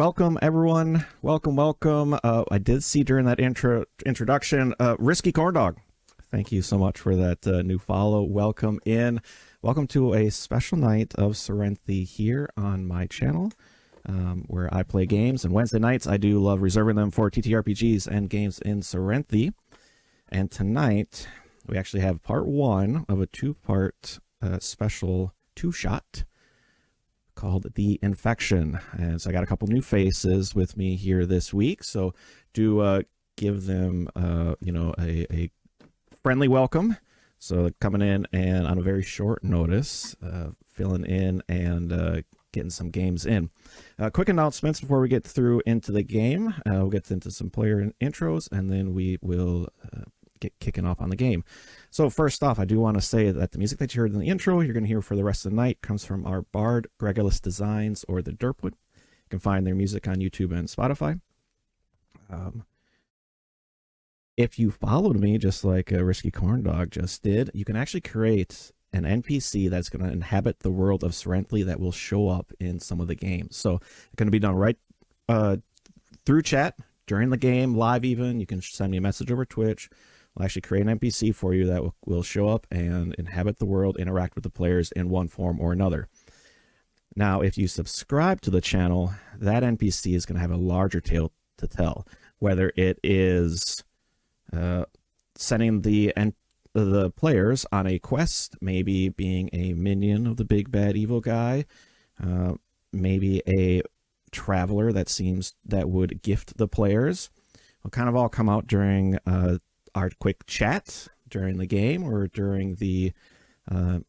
Welcome, everyone. Welcome. I did see during that introduction, Risky Corn Dog. Thank you so much for that new follow. Welcome in. Welcome to a special night of Cyrenthe here on my channel, where I play games. And Wednesday nights, I do love reserving them for TTRPGs and games in Cyrenthe. And tonight, we actually have part one of a two-part special two-shot called The Infection. And so I got a couple new faces with me here this week, so do give them a friendly welcome. So coming in and on a very short notice, filling in and getting some games in. Quick announcements before we get through into the game. We'll get into some player intros, and then we will get kicking off on the game. So first off, I do want to say that the music that you heard in the intro, you're going to hear for the rest of the night, comes from our Bard, Gregulus Designs, or the Derpwood. You can find their music on YouTube and Spotify. If you followed me, just like Risky Corn Dog just did, you can actually create an NPC that's going to inhabit the world of Cyrenthe that will show up in some of the games. So it's going to be done right through chat, during the game, live even. You can send me a message over Twitch. We'll actually create an NPC for you that will show up and inhabit the world, interact with the players in one form or another. Now, if you subscribe to the channel, that NPC is going to have a larger tale to tell, whether it is sending the players on a quest, maybe being a minion of the big bad evil guy, maybe a traveler that would gift the players. Will kind of all come out during our quick chat during the game, or during the during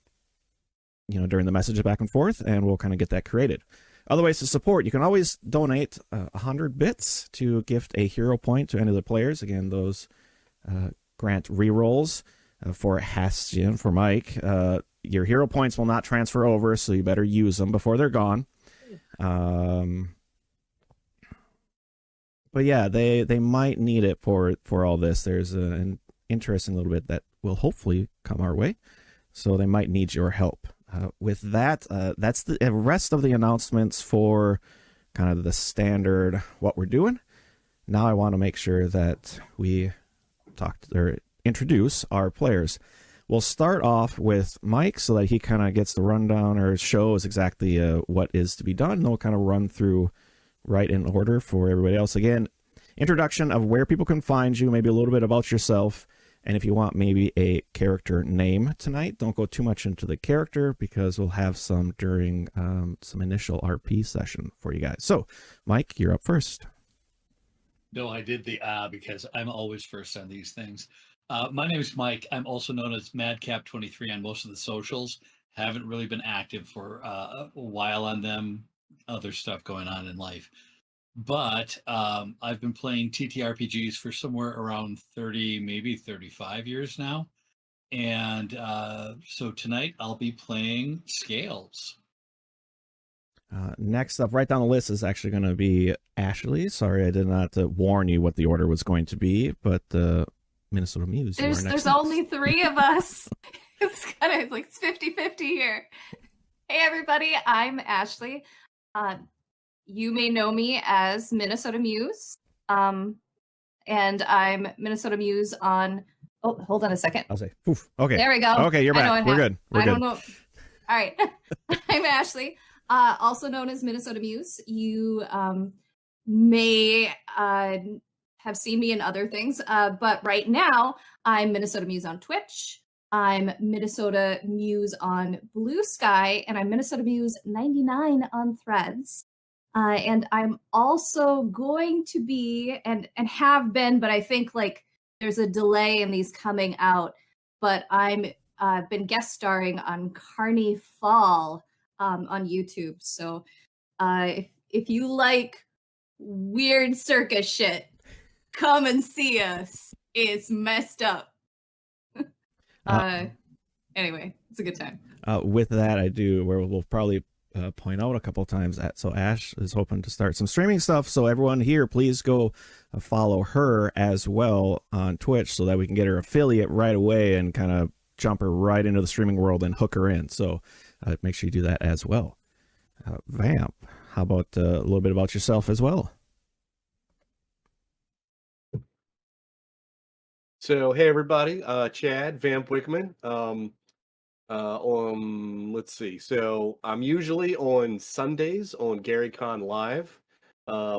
the messages back and forth, and we'll kind of get that created. Other ways to support: you can always donate 100 bits to gift a hero point to any of the players. Again, those grant rerolls for Hastian, for Mike. Your hero points will not transfer over, so you better use them before they're gone. But yeah, they might need it for all this. There's an interesting little bit that will hopefully come our way, so they might need your help. With that, that's the rest of the announcements for kind of the standard what we're doing. Now I want to make sure that we introduce our players. We'll start off with Mike so that he kind of gets the rundown or shows exactly what is to be done. And then we'll kind of run through right in order for everybody else. Again, introduction of where people can find you, maybe a little bit about yourself, and if you want maybe a character name tonight, don't go too much into the character because we'll have some during some initial RP session for you guys. So, Mike, you're up first. No, I did the because I'm always first on these things. My name is Mike. I'm also known as Madcap23 on most of the socials. Haven't really been active for a while on them. Other stuff going on in life. But I've been playing TTRPGs for somewhere around 30, maybe 35 years now. And so tonight I'll be playing Scales. Next up, right down the list, is actually going to be Ashley. Sorry, I did not warn you what the order was going to be, but Minnesota Muse. There's only three of us. It's kind of like it's 50-50 here. Hey everybody, I'm Ashley. You may know me as Minnesota Muse. And I'm Minnesota Muse on hold on a second. I'll say poof. Okay. There we go. Okay, you're back. We're good. I don't know. All right. I'm Ashley. Also known as Minnesota Muse. You may have seen me in other things, but right now I'm Minnesota Muse on Twitch. I'm Minnesota Muse on Blue Sky, and I'm Minnesota Muse 99 on Threads. And I'm also going to be, and have been, but I think like there's a delay in these coming out, but I'm been guest starring on Carney Fall on YouTube. So if you like weird circus shit, come and see us. It's messed up. Anyway, it's a good time. With that, we'll probably point out a couple times so Ash is hoping to start some streaming stuff. So everyone here, please go follow her as well on Twitch so that we can get her affiliate right away and kind of jump her right into the streaming world and hook her in. So make sure you do that as well. Vamp, how about a little bit about yourself as well? So, hey everybody, Chad Van Wickman. Let's see. So I'm usually on Sundays on GaryCon Live,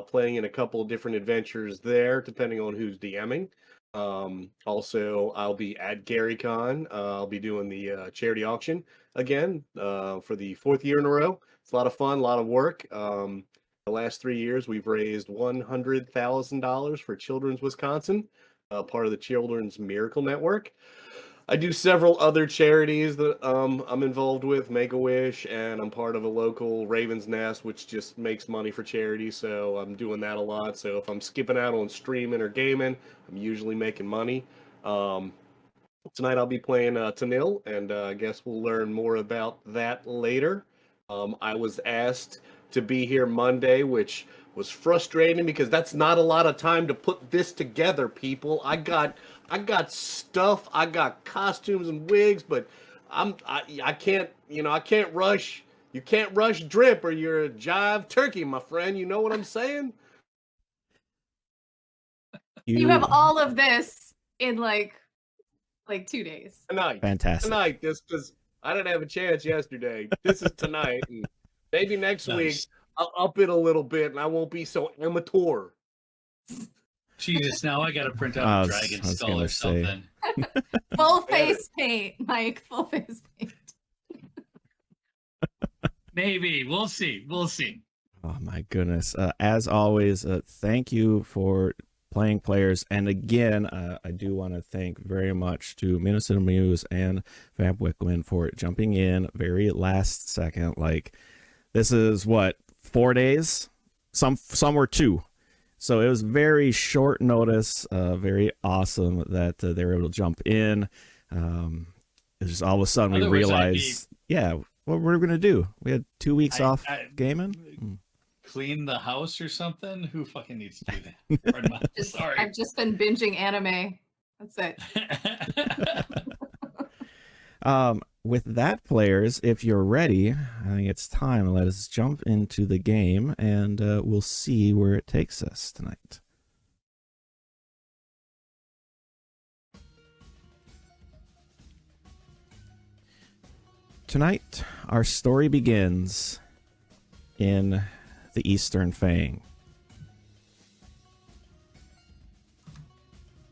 playing in a couple of different adventures there, depending on who's DMing. Also, I'll be at GaryCon. I'll be doing the charity auction again for the fourth year in a row. It's a lot of fun, a lot of work. The last 3 years, we've raised $100,000 for Children's Wisconsin, part of the Children's Miracle Network. I do several other charities that I'm involved with, Make-A-Wish, and I'm part of a local Raven's Nest, which just makes money for charity, so I'm doing that a lot. So if I'm skipping out on streaming or gaming, I'm usually making money. Tonight I'll be playing Tanil, and I guess we'll learn more about that later. I was asked to be here Monday, which was frustrating because that's not a lot of time to put this together, people. I got stuff, I got costumes and wigs, but I can't, I can't rush. You can't rush drip or you're a jive turkey, my friend. You know what I'm saying? You have all of this in like 2 days. Tonight. Fantastic. Tonight, because I didn't have a chance yesterday. This is tonight, and maybe next week I'll up it a little bit, and I won't be so amateur. Jesus, now I got to print out a dragon skull or something. Full face paint, Mike. Full face paint. Maybe. We'll see. We'll see. Oh my goodness. As always, thank you for playing players. And again, I do want to thank very much to Minnesota Muse and Vamp Wicklin for jumping in very last second. Like, this is what, 4 days? Some were 2. So it was very short notice, very awesome that they were able to jump in. It's just all of a sudden we realized, what we're going to do. We had 2 weeks off gaming. Clean the house or something? Who fucking needs to do that? Sorry. I've just been binging anime. That's it. With that, players, if you're ready, I think it's time. Let us jump into the game, and we'll see where it takes us tonight. Tonight, our story begins in the Eastern Fang.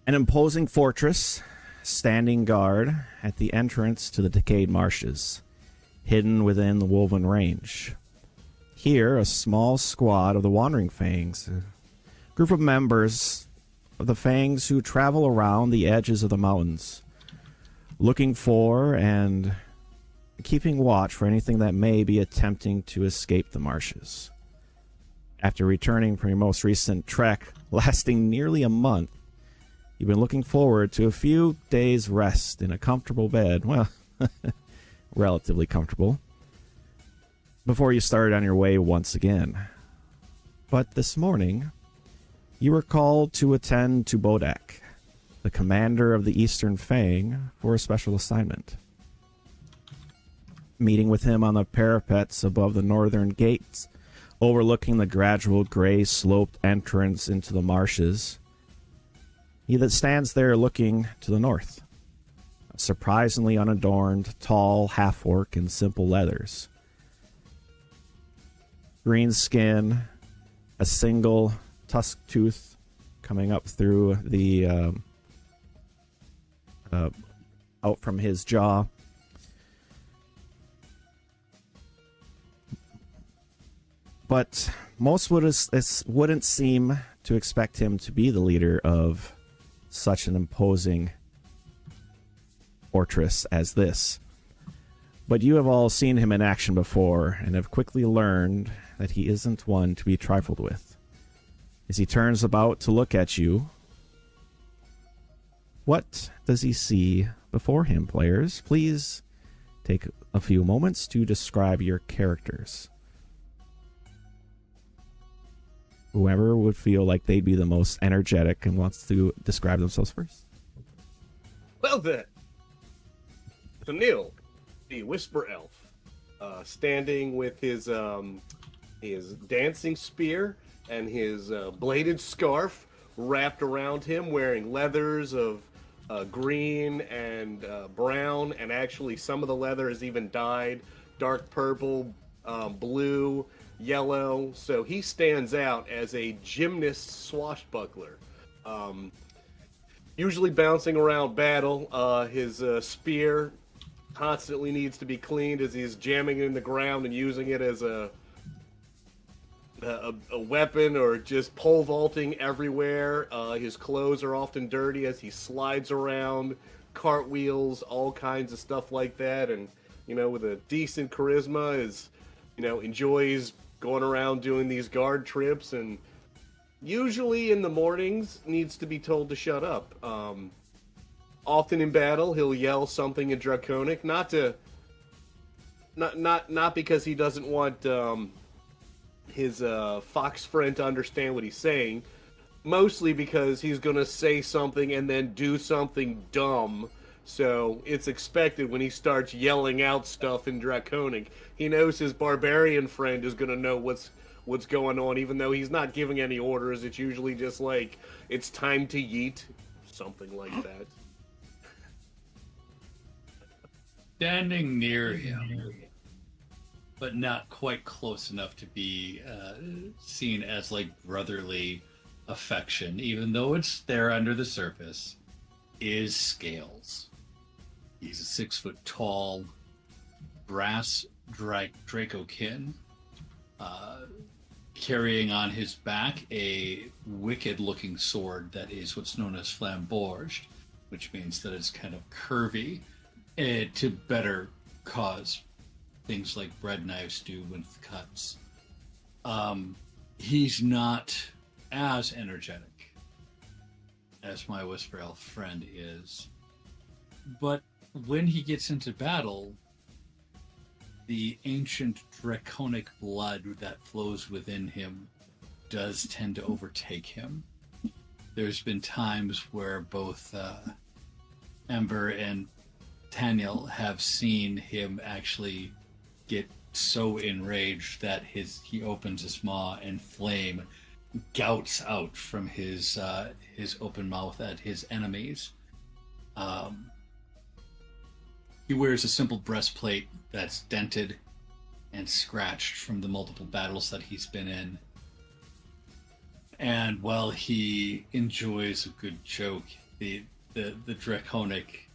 An imposing fortress standing guard at the entrance to the decayed marshes, hidden within the Woven Range. Here, a small squad of the Wandering Fangs, a group of members of the Fangs who travel around the edges of the mountains, looking for and keeping watch for anything that may be attempting to escape the marshes. After returning from your most recent trek, lasting nearly a month, you've been looking forward to a few days' rest in a comfortable bed. Well, relatively comfortable. Before you started on your way once again. But this morning, you were called to attend to Bodak, the commander of the Eastern Fang, for a special assignment. Meeting with him on the parapets above the northern gates, overlooking the gradual gray sloped entrance into the marshes, he that stands there looking to the north, a surprisingly unadorned, tall half-orc in simple leathers. Green skin, a single tusk tooth coming up through the out from his jaw. But most wouldn't seem to expect him to be the leader of such an imposing fortress as this. But you have all seen him in action before and have quickly learned that he isn't one to be trifled with. As he turns about to look at you, what does he see before him, players? Please take a few moments to describe your characters. Whoever would feel like they'd be the most energetic and wants to describe themselves first. Well then, Tanil, the Whisper Elf, standing with his his dancing spear and his bladed scarf wrapped around him, wearing leathers of green and brown, and actually some of the leather is even dyed dark purple, blue, yellow. So he stands out as a gymnast swashbuckler. Usually bouncing around battle. His spear constantly needs to be cleaned as he's jamming it in the ground and using it as a weapon, or just pole vaulting everywhere. His clothes are often dirty as he slides around, cartwheels, all kinds of stuff like that. And, you know, with a decent charisma, enjoys going around doing these guard trips, and usually in the mornings needs to be told to shut up. Often in battle, he'll yell something in Draconic, not because he doesn't want his fox friend to understand what he's saying, mostly because he's going to say something and then do something dumb. So it's expected when he starts yelling out stuff in Draconic, he knows his barbarian friend is going to know what's going on, even though he's not giving any orders. It's usually just like, it's time to yeet, something like that. Standing near him, but not quite close enough to be seen as like brotherly affection, even though it's there under the surface, is Scales. He's a 6 foot tall, brass Dracokin, carrying on his back a wicked-looking sword that is what's known as flambourged, which means that it's kind of curvy to better cause things like bread knives do with cuts. He's not as energetic as my Whisper Elf friend is, but when he gets into battle, the ancient draconic blood that flows within him does tend to overtake him. There's been times where both Ember and Taniel have seen him actually get so enraged that he opens his maw and flame gouts out from his open mouth at his enemies. He wears a simple breastplate that's dented and scratched from the multiple battles that he's been in. And while he enjoys a good joke, the draconic,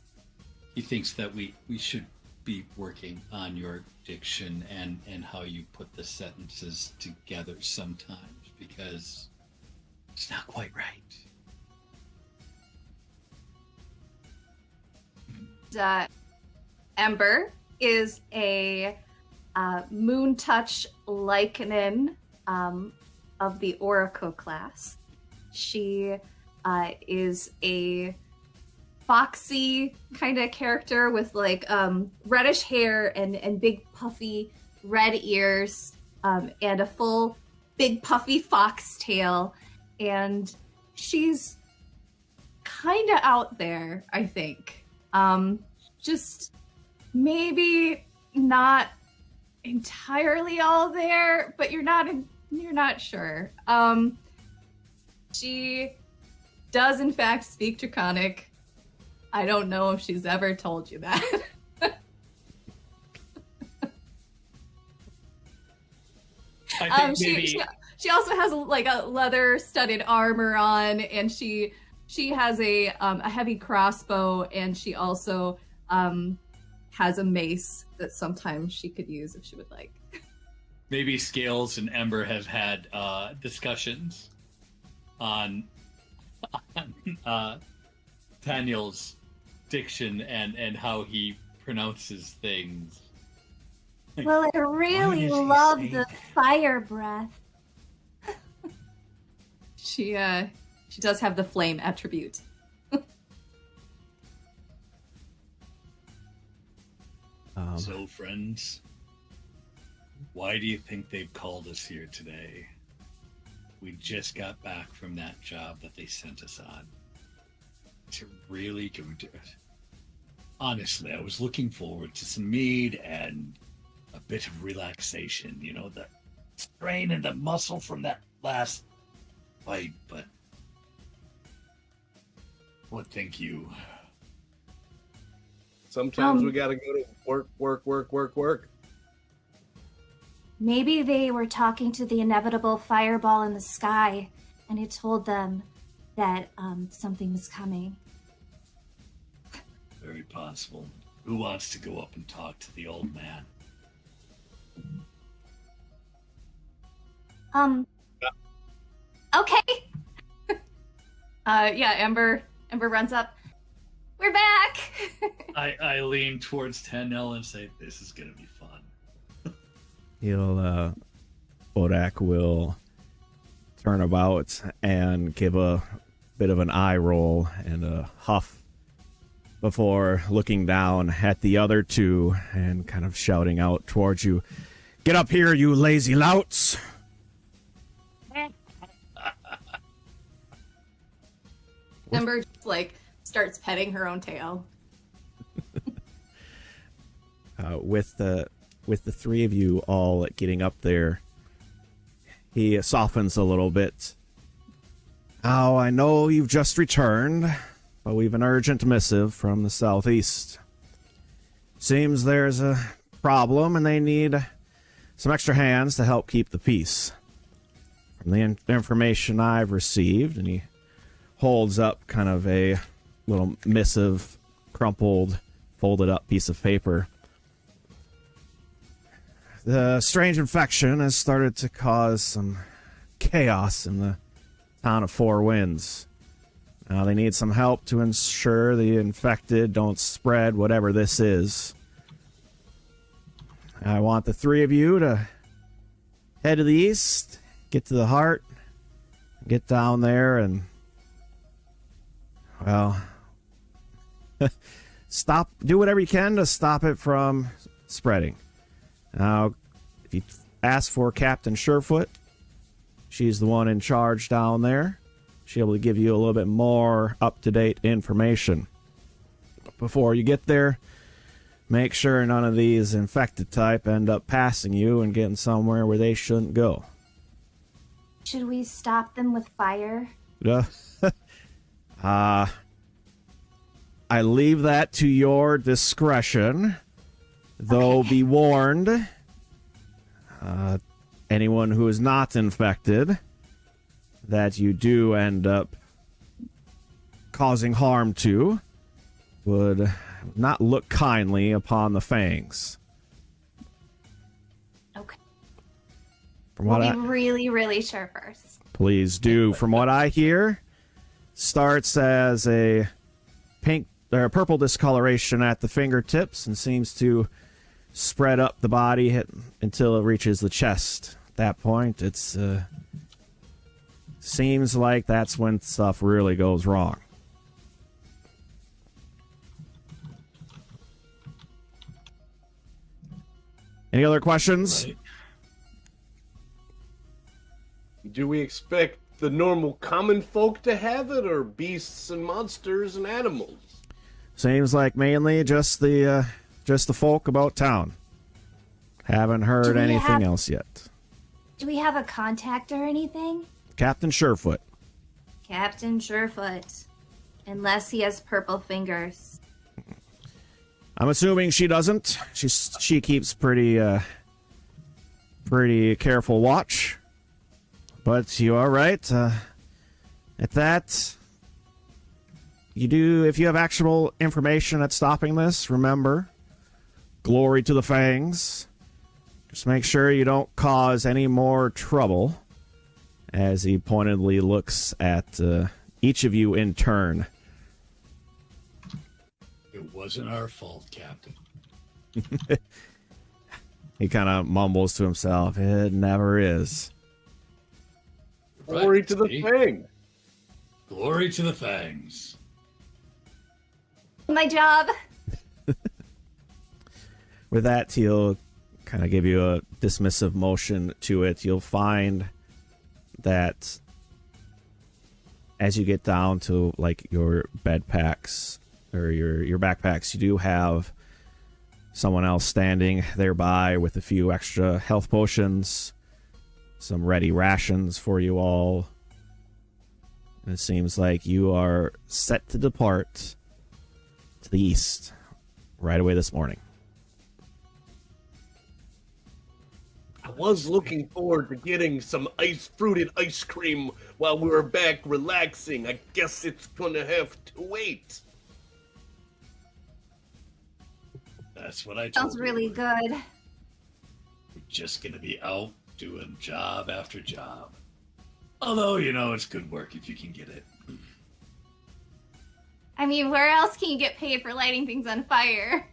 he thinks that we should be working on your diction and how you put the sentences together sometimes, because it's not quite right. Ember is a Moon Touch Lycanon of the Oracle class. She is a foxy kind of character with like reddish hair and big puffy red ears and a full big puffy fox tail. And she's kind of out there, I think. Just maybe not entirely all there, but you're not sure. She does in fact speak Draconic. I don't know if she's ever told you that. I think maybe... she also has like a leather studded armor on, and she has a heavy crossbow, and she also has a mace that sometimes she could use if she would like. Maybe Scales and Ember have had discussions on Daniel's diction and how he pronounces things. Like, well, I really love the fire breath. She does have the flame attribute. So, friends, why do you think they've called us here today? We just got back from that job that they sent us on. To really go to it. Honestly, I was looking forward to some mead and a bit of relaxation. You know, strain in the muscle from that last fight, but what think you? Sometimes we gotta go to work. Maybe they were talking to the inevitable fireball in the sky, and it told them that something was coming. Very possible. Who wants to go up and talk to the old man? Okay. Yeah, Ember runs up. We're back. I lean towards Tanel and say, "This is gonna be fun." Odak will turn about and give a bit of an eye roll and a huff before looking down at the other two and kind of shouting out towards you, "Get up here, you lazy louts!" Ember just, starts petting her own tail. With the three of you all getting up there, he softens a little bit. "Oh, I know you've just returned, but we've an urgent missive from the southeast. Seems there's a problem and they need some extra hands to help keep the peace. From the information I've received," and he holds up kind of a little missive, crumpled, folded up piece of paper. "The strange infection has started to cause some chaos in the town of Four Winds. Now they need some help to ensure the infected don't spread whatever this is. I want the three of you to head to the east, get to the heart, get down there and, well, do whatever you can to stop it from spreading. Now, if you ask for Captain Surefoot, she's the one in charge down there. She'll be able to give you a little bit more up-to-date information. But before you get there, make sure none of these infected type end up passing you and getting somewhere where they shouldn't go." Should we stop them with fire? I leave that to your discretion, though be warned, anyone who is not infected, that you do end up causing harm to, would not look kindly upon the Fangs. Okay. From what We'll be really, really sure first. Please do. From what I hear, starts as a pink or purple discoloration at the fingertips and seems to spread up the body until it reaches the chest. At that point, it's seems like that's when stuff really goes wrong. Any other questions? Right. Do we expect the normal common folk to have it, or beasts and monsters and animals? Seems like mainly just the folk about town. Haven't heard anything else yet. Do we have a contact or anything? Captain Surefoot. Captain Surefoot. Unless he has purple fingers. I'm assuming she doesn't. She keeps pretty careful watch. But you are right. At that, you do. If you have actual information at stopping this, remember, glory to the Fangs. Just make sure you don't cause any more trouble. As he pointedly looks at each of you in turn. It wasn't our fault, Captain. He kind of mumbles to himself. It never is. Glory Right, to the see? Fang. Glory to the Fangs. My job. With that, he'll kind of give you a dismissive motion to it. You'll find that as you get down to like your bed packs or your backpacks, you do have someone else standing thereby with a few extra health potions, some ready rations for you all. And it seems like you are set to depart to the east right away this morning. I was looking forward to getting some fruited ice cream while we were back relaxing. I guess it's gonna have to wait. That's what I told Sounds you. really good. We're just gonna be out doing job after job. Although, it's good work if you can get it. I mean, where else can you get paid for lighting things on fire?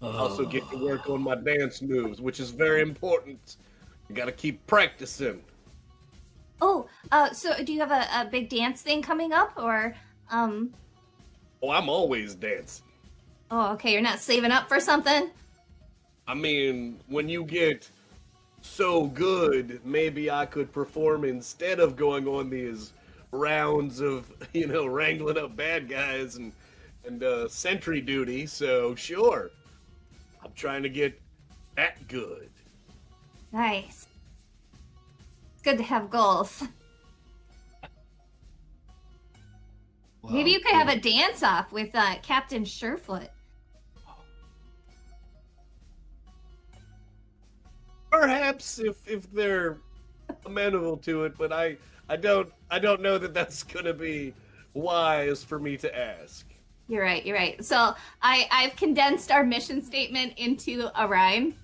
Also get to work on my dance moves, which is very important. You gotta keep practicing. Oh, so do you have a big dance thing coming up, or Oh, I'm always dancing. Oh, okay, you're not saving up for something? I mean, when you get so good, maybe I could perform instead of going on these rounds of, wrangling up bad guys and sentry duty. So sure, I'm trying to get that good. Nice. It's good to have goals. Maybe you could have a dance-off with Captain Surefoot. Perhaps if they're amenable to it, but I don't know that that's gonna be wise for me to ask. You're right. So I've condensed our mission statement into a rhyme.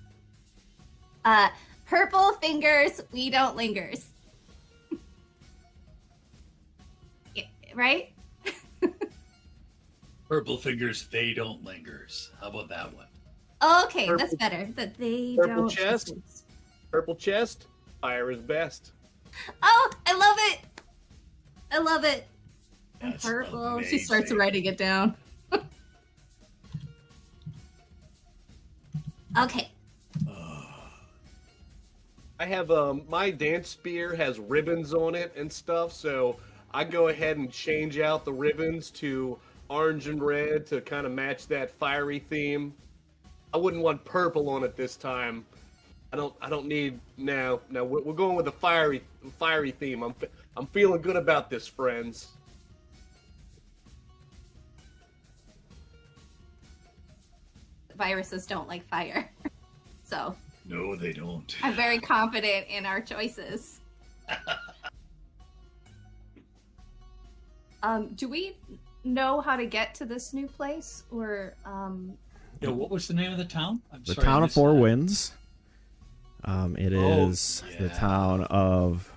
Purple fingers, we don't lingers. Yeah, right? Purple fingers, they don't lingers. How about that one? Okay, that's better. That they Purple don't. chest? Purple chest, fire is best. Oh, I love it. That's Purple. She starts amazing. writing it down. Okay. I have my dance spear has ribbons on it and stuff, so I go ahead and change out the ribbons to orange and red to kind of match that fiery theme. I wouldn't want purple on it this time. I don't need now. Now we're going with the fiery theme. I'm feeling good about this, friends. Viruses don't like fire. So No, they don't. I'm very confident in our choices. Do we know how to get to this new place, or Yeah, what was the name of the town? I'm The sorry, I town of missed Four that. Winds. It is the yeah. town of.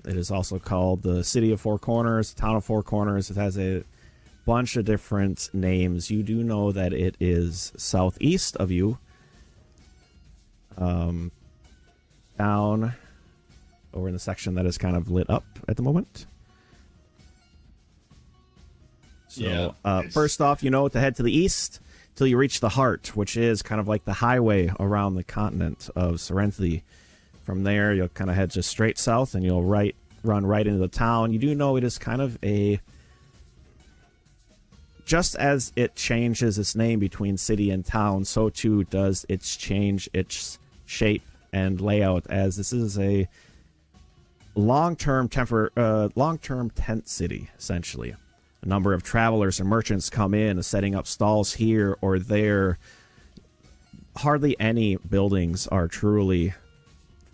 It is also called the City of Four Corners, Town of Four Corners. It has a bunch of different names. You do know that it is southeast of you. Down over in the section that is kind of lit up at the moment. So, Yeah, it's- first off, you know to head to the east till you reach the heart, which is kind of like the highway around the continent of Cyrenthe. From there, you'll kind of head just straight south, and you'll run right into the town. You do know it is kind of a... Just as it changes its name between city and town, so too does it change its shape and layout, as this is a long-term tent city, essentially. A number of travelers and merchants come in, setting up stalls here or there. Hardly any buildings are truly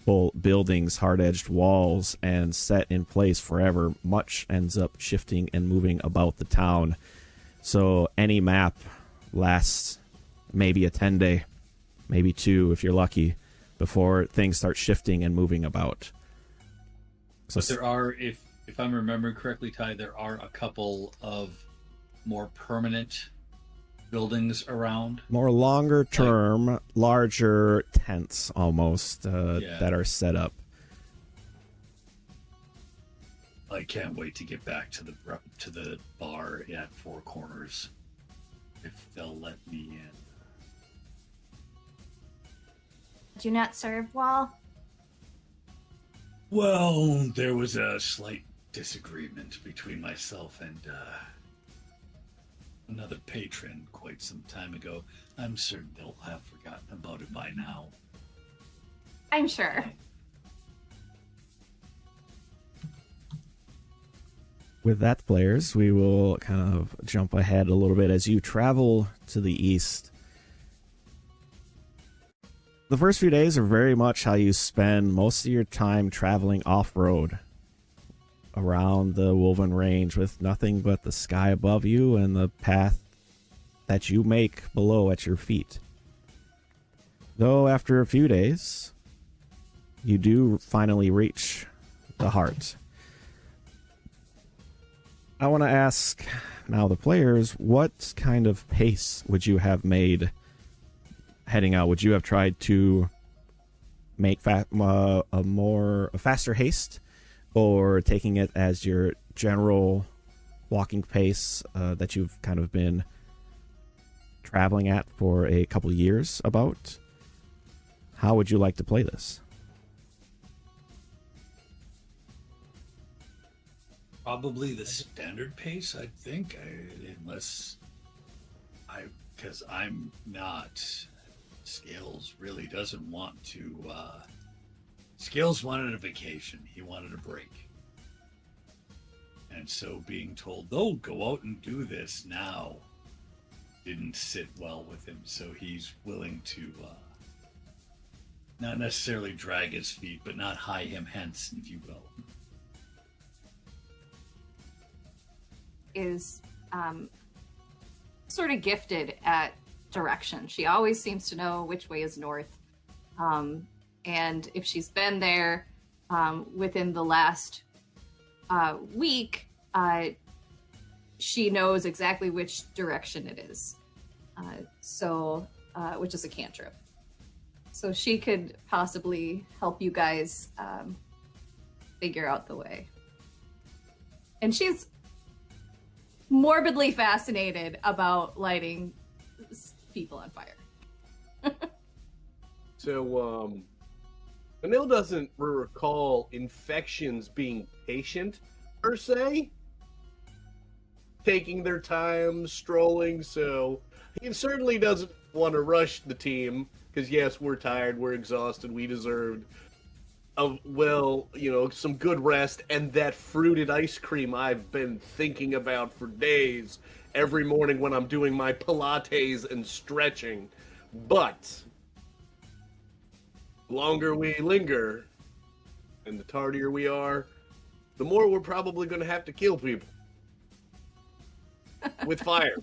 full buildings, hard-edged walls, and set in place forever. Much ends up shifting and moving about the town. So any map lasts maybe a 10-day, maybe 2 if you're lucky, before things start shifting and moving about. So But there are, if I'm remembering correctly, Ty, there are a couple of more permanent buildings around. more longer term, larger tents almost that are set up. I can't wait to get back to the bar at Four Corners, if they'll let me in. do not serve wall? Well, there was a slight disagreement between myself and another patron quite some time ago. I'm certain they'll have forgotten about it by now. I'm sure. With that, players, we will kind of jump ahead a little bit as you travel to the east. The first few days are very much how you spend most of your time traveling off-road around the Woven Range with nothing but the sky above you and the path that you make below at your feet. Though after a few days, you do finally reach the heart. I want to ask now the players, what kind of pace would you have made heading out? Would you have tried to make a faster haste, or taking it as your general walking pace that you've kind of been traveling at for a couple years about? How would you like to play this? Probably the standard pace, I think, because I'm not. Scales really doesn't want to. Scales wanted a vacation. He wanted a break. And so being told, "Oh, go out and do this now," didn't sit well with him. So he's willing to not necessarily drag his feet, but not hie him hence, if you will. Is sort of gifted at direction. She always seems to know which way is north. And if she's been there within the last week, she knows exactly which direction it is. Which is a cantrip. So she could possibly help you guys figure out the way. And she's morbidly fascinated about lighting people on fire. So, Anil doesn't recall infections being patient, per se. Taking their time, strolling, so he certainly doesn't want to rush the team, because yes, we're tired, we're exhausted, we deserved some good rest, and that fruited ice cream I've been thinking about for days, every morning when I'm doing my Pilates and stretching. But the longer we linger, and the tardier we are, the more we're probably going to have to kill people. With fire.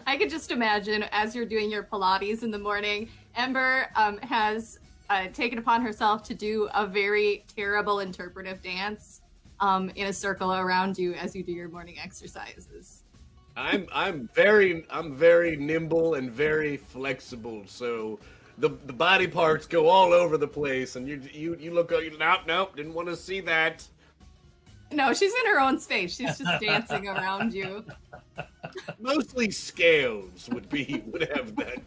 I could just imagine as you're doing your Pilates in the morning, Ember has taken upon herself to do a very terrible interpretive dance in a circle around you as you do your morning exercises. I'm very nimble and very flexible, so the body parts go all over the place, and you look, nope, didn't want to see that. No, she's in her own space. She's just dancing around you. Mostly Scales would have that.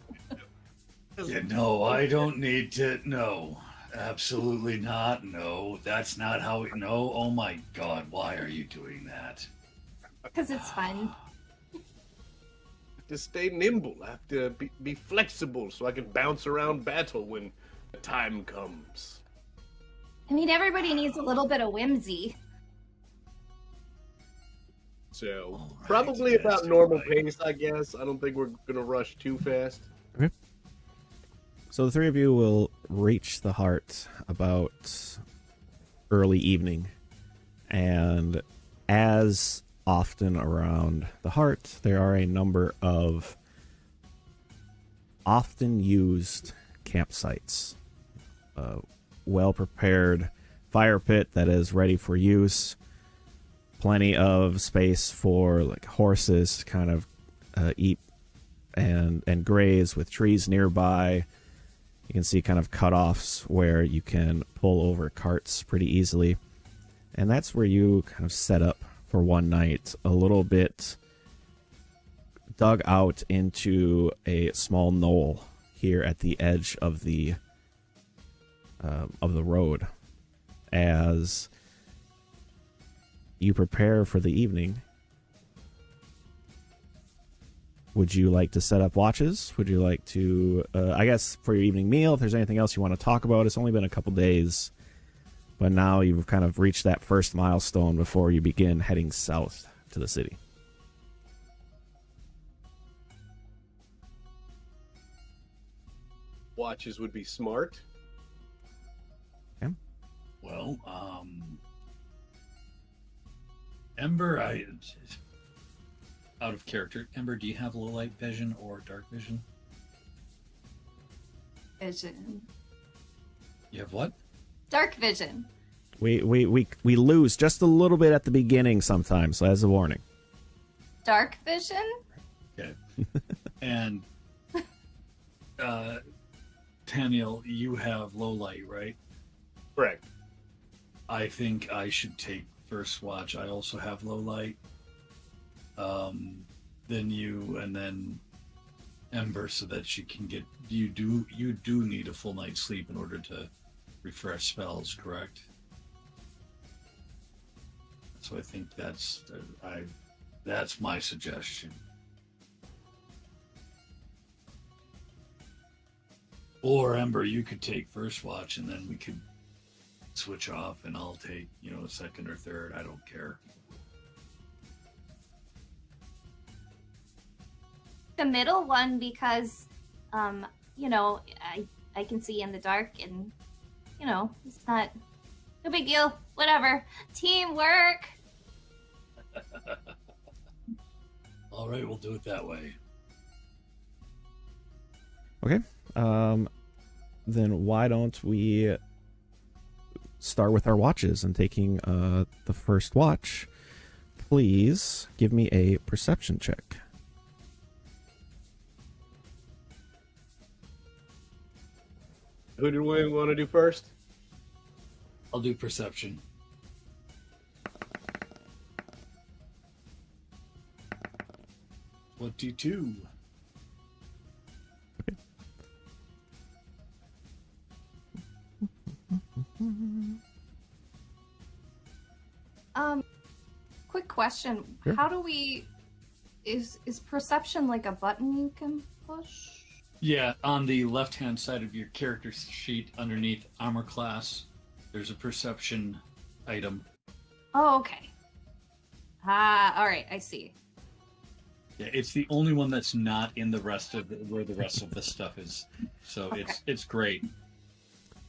Yeah, no, I don't need to. No, absolutely not. No, that's not how. No, oh my God, why are you doing that? Because it's fun. To stay nimble, I have to be flexible so I can bounce around battle when the time comes. I mean, everybody needs a little bit of whimsy. So, All right, probably about normal right. pace, I guess. I don't think we're going to rush too fast. Okay. So the three of you will reach the heart about early evening. And as often around the heart, there are a number of often used campsites. A well-prepared fire pit that is ready for use. Plenty of space for like horses to kind of eat and graze with trees nearby. You can see kind of cutoffs where you can pull over carts pretty easily. And that's where you kind of set up for one night, a little bit dug out into a small knoll here at the edge of the road. As you prepare for the evening, would you like to set up watches? Would you like to, I guess, for your evening meal, if there's anything else you want to talk about? It's only been a couple days, but now you've kind of reached that first milestone before you begin heading south to the city. Watches would be smart. Okay. Well, Ember, out of character. Ember, do you have low light vision or dark vision? Vision. You have what? Dark vision. We lose just a little bit at the beginning sometimes, so as a warning. Dark vision? Okay. And Taniel, you have low light, right? Correct. I think I should take first watch. I also have low light. Then you, and then Ember, so that she can get. You do need a full night's sleep in order to refresh spells, correct? So I think that's my suggestion. Or Ember, you could take first watch, and then we could switch off, and I'll take, second or third. I don't care. The middle one, because, I can see in the dark, and, it's not no big deal. Whatever. Teamwork. All right, we'll do it that way. Okay. Then why don't we start with our watches and taking the first watch? Please give me a perception check. Who do we want to do first? I'll do perception. What D2? Quick question. Sure. How do we is perception like a button you can push? Yeah, on the left-hand side of your character sheet underneath armor class, there's a perception item. Oh, okay. All right, I see. Yeah, it's the only one that's not in the rest of where the rest of the stuff is. So Okay. it's great.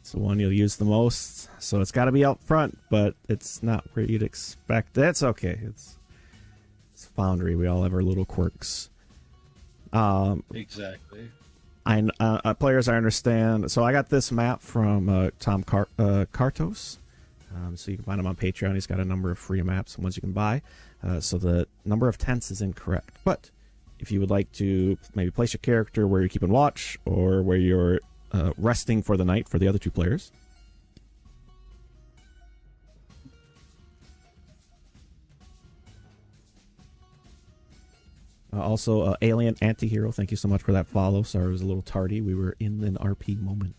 It's the one you'll use the most, so it's got to be out front, but it's not where you'd expect. That's okay. It's Foundry. We all have our little quirks. Exactly. Players, I understand. So I got this map from Tom Kartos. So you can find him on Patreon. He's got a number of free maps and ones you can buy. So the number of tents is incorrect. But if you would like to maybe place your character where you're keeping watch or where you're resting for the night for the other two players. Also, Alien Antihero, thank you so much for that follow. Sorry it was a little tardy. We were in an RP moment.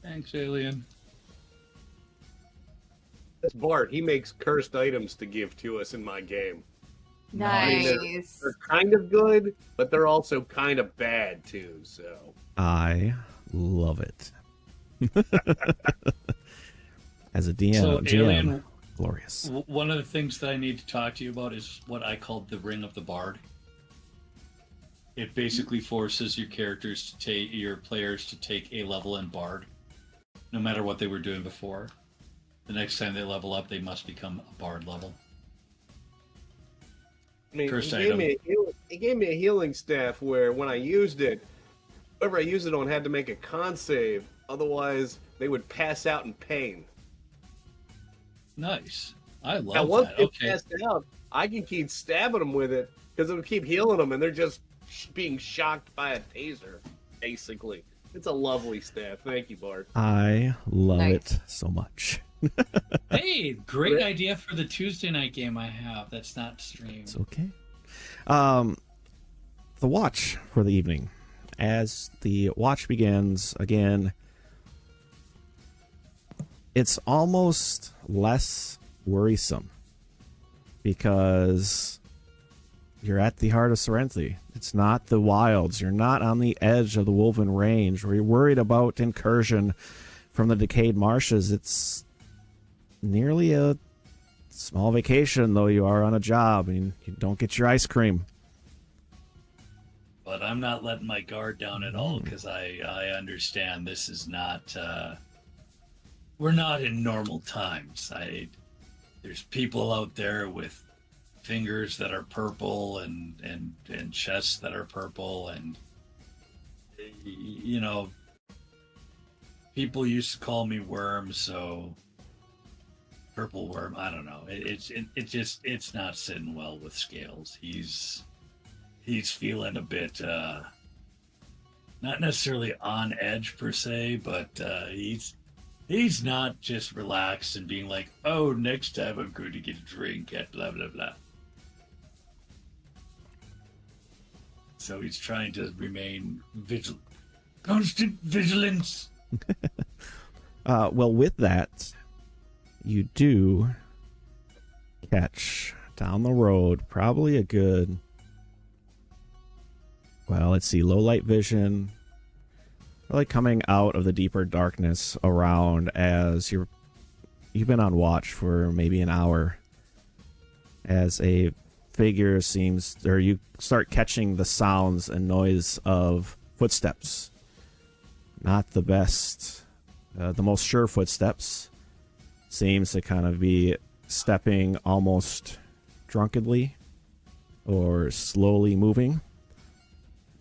Thanks, Alien. That's Bart. He makes cursed items to give to us in my game. Nice. They're kind of good, but they're also kind of bad too. So I love it. As a DM, So, GM, Alien, glorious. one of the things that I need to talk to you about is what I called the Ring of the Bard. It basically forces your characters to take your players to take a level in Bard, no matter what they were doing before. The next time they level up, they must become a Bard level. I mean, Cursed he gave, item. he gave me a healing staff where when I used it, whoever I used it on had to make a con save. Otherwise, they would pass out in pain. Nice. I Now, love once that. they Okay. pass out, I can keep stabbing them with it because it'll keep healing them, and they're just being shocked by a taser, basically. It's a lovely staff. Thank you, Bart. I love Nice. it so much. Hey, great idea for the Tuesday night game I have. That's not streamed. It's okay. The watch for the evening. As the watch begins, again, it's almost less worrisome because You're at the heart of Cyrenthe. It's not the wilds. You're not on the edge of the Wolven Range where you're worried about incursion from the decayed marshes. It's nearly a small vacation, though you are on a job and you don't get your ice cream. But I'm not letting my guard down at all because I understand this is not. We're not in normal times. There's people out there with fingers that are purple and chests that are purple, and you know, people used to call me Worm, so purple worm. I don't know. It's not sitting well with Scales. He's feeling a bit not necessarily on edge per se, but he's not just relaxed and being like, oh, next time I'm going to get a drink at blah blah blah. So he's trying to remain vigilant. Constant vigilance. Well, with that, you do catch down the road probably a good, well, let's see, low light vision, really coming out of the deeper darkness around as you've been on watch for maybe an hour, as a figure seems, or you start catching the sounds and noise of footsteps. Not the best, the most sure footsteps. Seems to kind of be stepping almost drunkenly or slowly moving,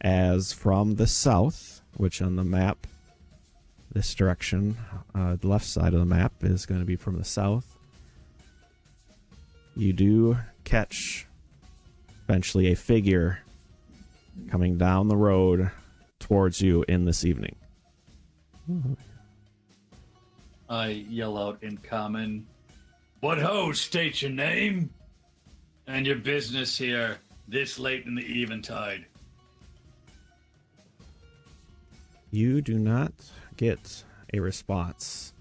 as from the south, which on the map, this direction, the left side of the map is going to be from the south, you do catch eventually a figure coming down the road towards you in this evening. I yell out in common, "What ho, state your name and your business here this late in the eventide." You do not get a response.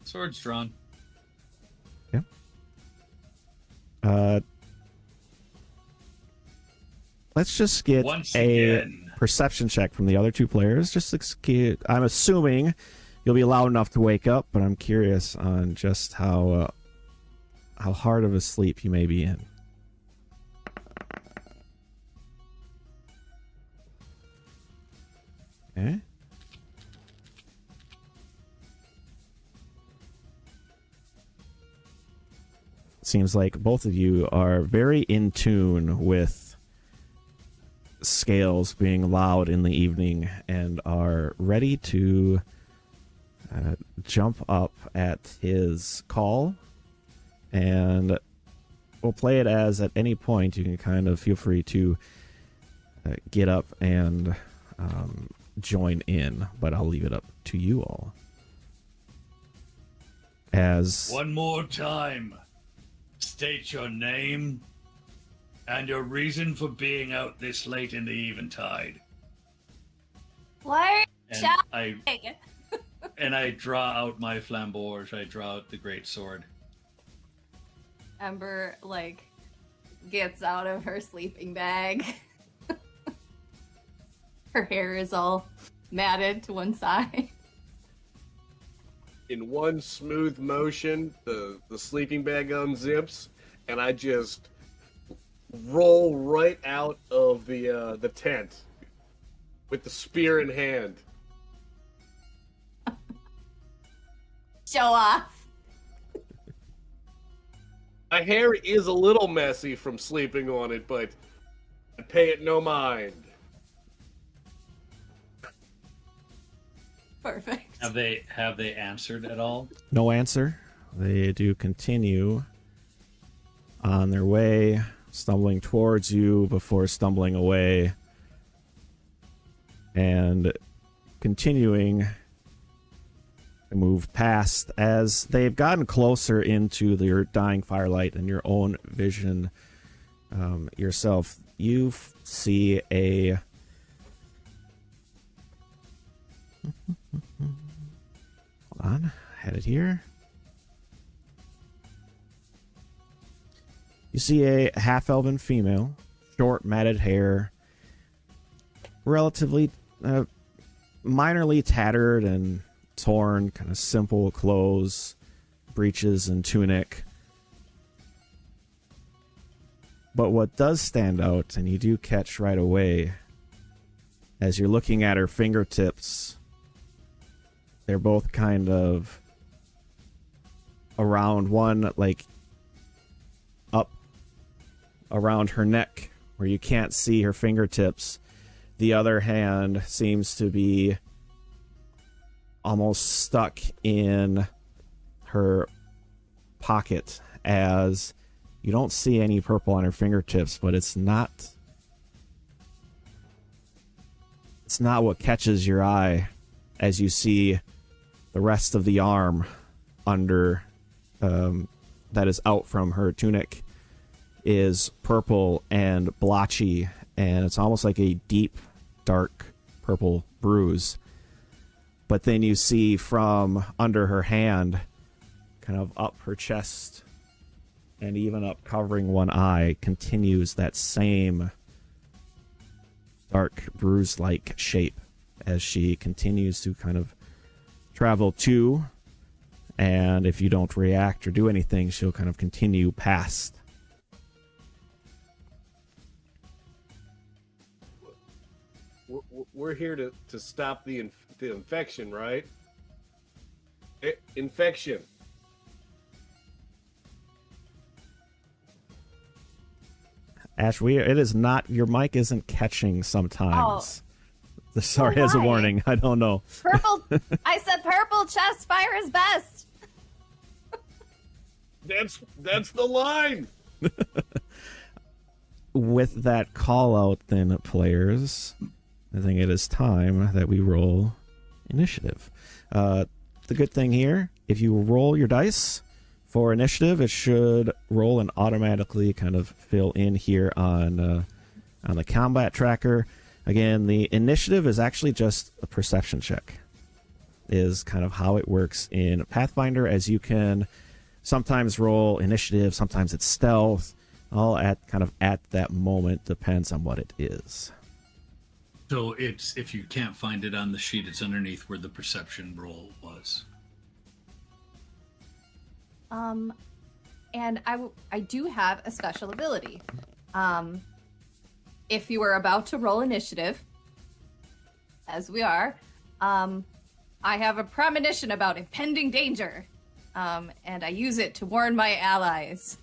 Sword's drawn. Yeah. Let's just get Once a again. perception check from the other two players. I'm assuming you'll be loud enough to wake up, but I'm curious on just how hard of a sleep you may be in. Okay. Seems like both of you are very in tune with Scales being loud in the evening and are ready to jump up at his call. And we'll play it as at any point you can kind of feel free to get up and join in, but I'll leave it up to you all. As One more time. State your name and your reason for being out this late in the eventide. What? And I draw out my flamboyage. I draw out the great sword. Ember, gets out of her sleeping bag. Her hair is all matted to one side. In one smooth motion, the sleeping bag unzips, and I just roll right out of the tent with the spear in hand. Show off. My hair is a little messy from sleeping on it, but I pay it no mind. Perfect. Have they answered at all? no answer. They do continue on their way, stumbling towards you before stumbling away, and continuing to move past as they've gotten closer into your dying firelight and your own vision yourself. You see a hold on, I had it here. You see a half-elven female, short matted hair, relatively minorly tattered and torn, kind of simple clothes, breeches and tunic. But what does stand out, and you do catch right away, as you're looking at her fingertips, they're both kind of around one, like up around her neck where you can't see her fingertips. The other hand seems to be almost stuck in her pocket, as you don't see any purple on her fingertips, but it's not what catches your eye as you see the rest of the arm under that is out from her tunic is purple and blotchy, and it's almost like a deep, dark purple bruise. But then you see from under her hand, kind of up her chest and even up covering one eye, continues that same dark bruise-like shape as she continues to kind of travel to, and if you don't react or do anything, she'll kind of continue past. We're here to stop the infection, right? Infection. Ash, it is not, your mic isn't catching sometimes. Oh. Sorry, as a warning, I don't know. Purple, I said purple chest, fire is best. That's the line. With that call out, then, players, I think it is time that we roll initiative. The good thing here, if you roll your dice for initiative, it should roll and automatically kind of fill in here on the combat tracker. Again, the initiative is actually just a perception check, is kind of how it works in Pathfinder, as you can sometimes roll initiative, sometimes it's stealth, all at that moment, depends on what it is. So it's, if you can't find it on the sheet, it's underneath where the perception roll was. And I do have a special ability. If you were about to roll initiative, as we are, I have a premonition about impending danger, and I use it to warn my allies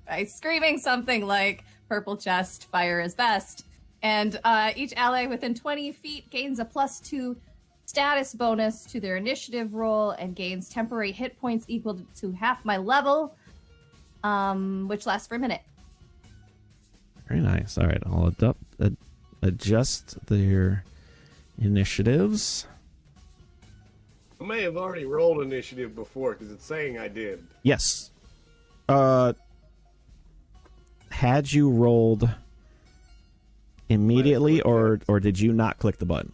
by screaming something like "Purple chest, fire is best," and each ally within 20 feet gains a +2 status bonus to their initiative roll and gains temporary hit points equal to half my level, which lasts for a minute. Very nice. All right, I'll adjust their initiatives. I may have already rolled initiative before because it's saying I did. Yes. Had you rolled immediately, or did you not click the button?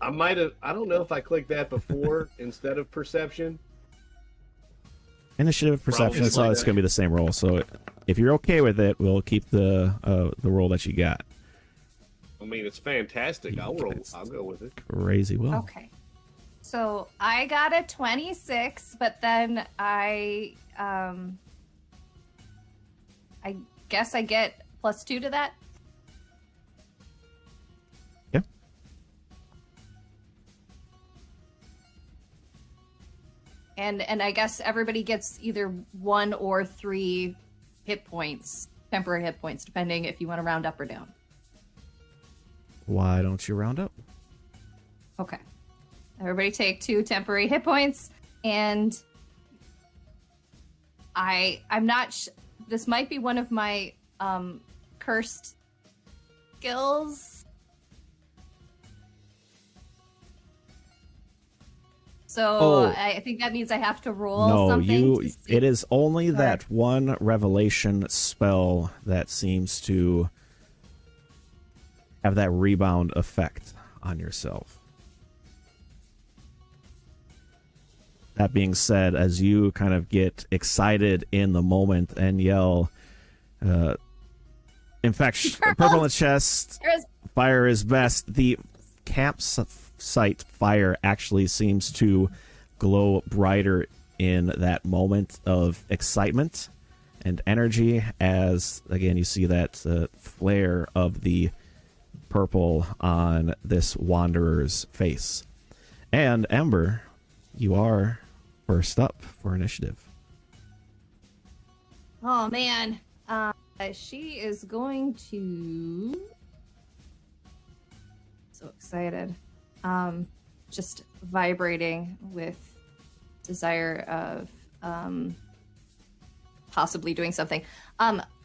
I might have. I don't know if I clicked that before instead of perception. Initiative, perception. Probably So it's going to be the same roll. So if you're okay with it, we'll keep the roll that you got. I mean, it's fantastic. I'll roll. I'll go with it. Crazy well. Okay. So I got a 26, but then I guess I get +2 to that. Yeah. And I guess everybody gets either 1 or 3 hit points, temporary hit points, depending if you want to round up or down. Why don't you round up? Okay. Everybody take 2 temporary hit points, and I'm not. This might be one of my cursed skills. So I think that means I have to roll something. It is only that one revelation spell that seems to have that rebound effect on yourself. that being said, as you kind of get excited in the moment and yell, infection, purple in the chest, fire is best, the campsite fire actually seems to glow brighter in that moment of excitement and energy, as again you see that flare of the purple on this wanderer's face. And Ember, you are first up for initiative. Oh man, she is going to. So excited, just vibrating with desire of possibly doing something.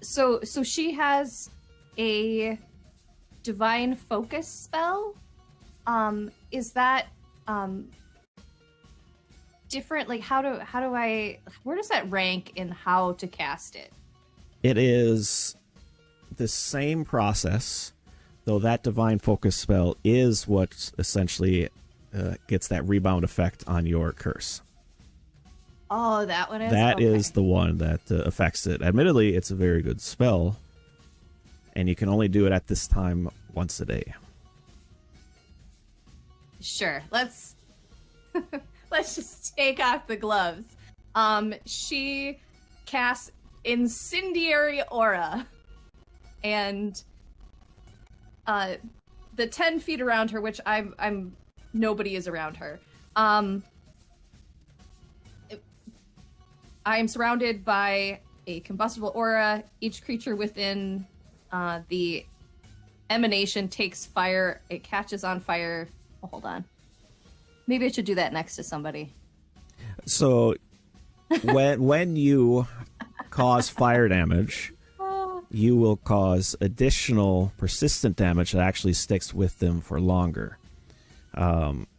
So she has a divine focus spell. Is that different? Like where does that rank in how to cast it? It is the same process, though that divine focus spell is what essentially gets that rebound effect on your curse. Oh, that one is? That okay. is the one that affects it. Admittedly, it's a very good spell, and you can only do it at this time once a day. Sure. Let's just take off the gloves. She casts Incendiary Aura, and the 10 feet around her, which I'm nobody is around her. I am surrounded by a combustible aura. Each creature within the emanation takes fire. It catches on fire. Oh, hold on. Maybe I should do that next to somebody. So when you cause fire damage, you will cause additional persistent damage that actually sticks with them for longer.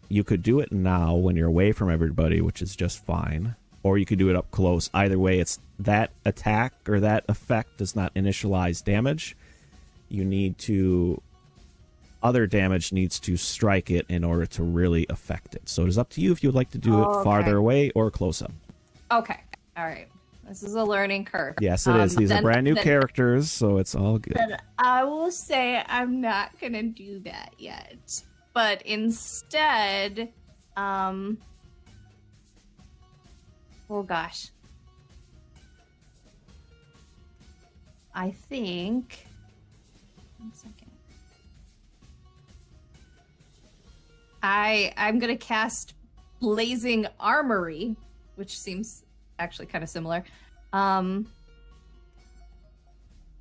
You could do it now when you're away from everybody, which is just fine. Or you could do it up close. Either way, it's that attack or that effect does not initialize damage. You need to... Other damage needs to strike it in order to really affect it. So it is up to you if you would like to do it farther away or close up. Okay. All right. This is a learning curve. Yes, it is. These are brand new characters, so it's all good. Then I will say I'm not going to do that yet. But instead, oh gosh. I think... 1 second. I'm going to cast Blazing Armory, which seems actually kind of similar.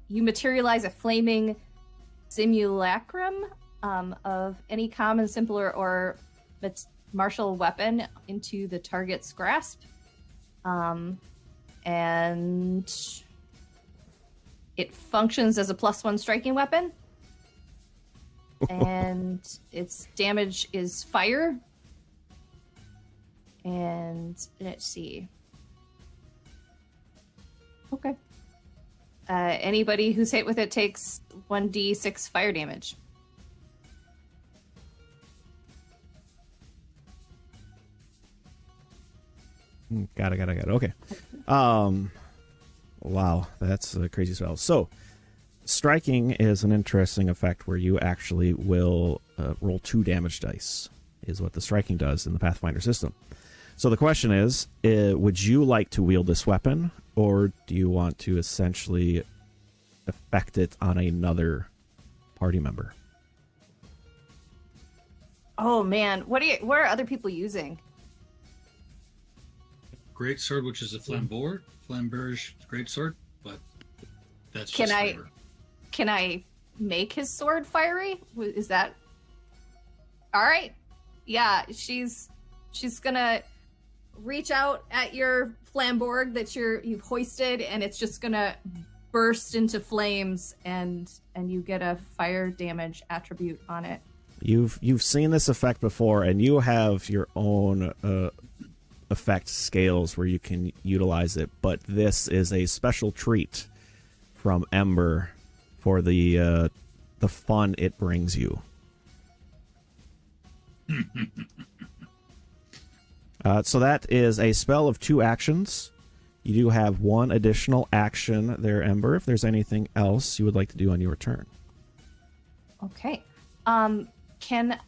You materialize a flaming simulacrum of any common, simpler, or martial weapon into the target's grasp. And it functions as a +1 striking weapon. And its damage is fire. And let's see. Okay. Anybody who's hit with it takes 1d6 fire damage. Got it. Okay. Wow, that's a crazy spell. So, striking is an interesting effect where you actually will roll 2 damage dice, is what the striking does in the Pathfinder system. So the question is, would you like to wield this weapon, or do you want to essentially affect it on another party member? Oh man, what are other people using? Great sword, which is a flamberge great sword, but that's just flavor. Can I make his sword fiery? Is that all right? Yeah, she's gonna reach out at your flamborg that you've hoisted, and it's just gonna burst into flames, and you get a fire damage attribute on it. You've seen this effect before, and you have your own effect scales where you can utilize it, but this is a special treat from Ember for the fun it brings you. So that is a spell of 2 actions. You do have 1 additional action there, Ember, if there's anything else you would like to do on your turn. Okay. Okay.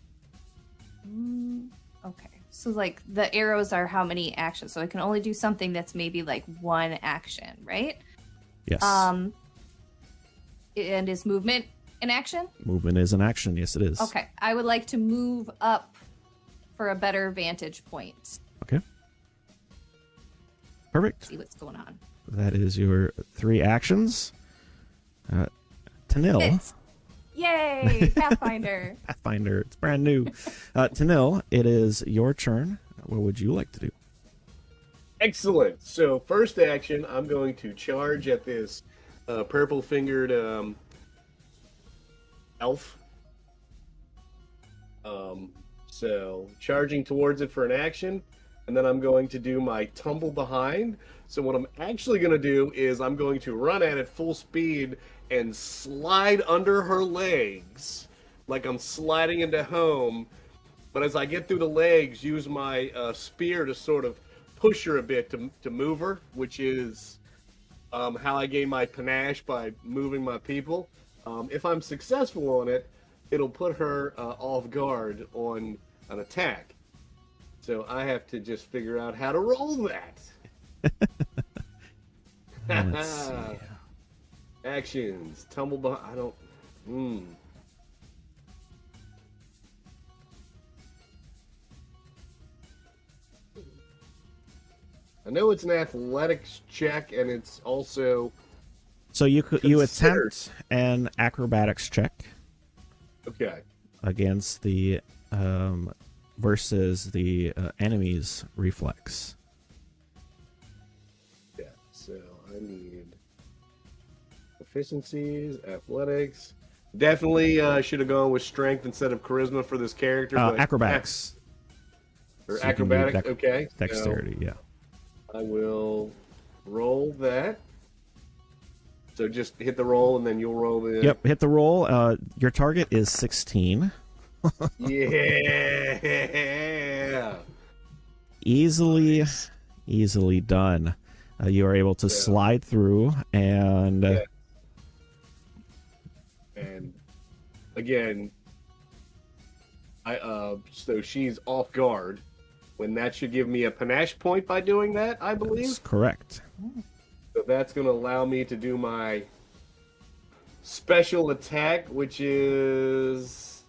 So like the arrows are how many actions? So I can only do something that's maybe like 1 action, right? Yes. And is movement an action? Movement is an action. Yes, it is. Okay. I would like to move up for a better vantage point. Okay. Perfect. See what's going on. That is your 3 actions. Tanil. Hits. Yay! Pathfinder. Pathfinder. It's brand new. Tanil, it is your turn. What would you like to do? Excellent. So first action, I'm going to charge at this purple-fingered elf. So charging towards it for an action, and then I'm going to do my tumble behind. So what I'm actually going to do is I'm going to run at it full speed and slide under her legs like I'm sliding into home. But as I get through the legs, use my spear to sort of push her a bit to move her, which is how I gain my panache, by moving my people. If I'm successful on it, it'll put her off guard on an attack. So I have to just figure out how to roll that. Let's see. Actions. Tumble behind. I don't... I know it's an athletics check, and it's also... So you considered. attempt an acrobatics check Okay. against the versus the enemy's reflex. Yeah, so I need efficiencies, athletics. Definitely should have gone with strength instead of charisma for this character. But Acrobatics. Or So you can do acrobatics, okay. Dexterity, yeah. So I will roll that. So just hit the roll, and then you'll roll the... Yep, hit the roll. Your target is 16. Yeah! Easily done. You are able to Yeah. slide through, and Yeah. And again, so she's off guard. When that should give me a panache point by doing that, I that's believe. correct. So that's going to allow me to do my special attack, which is...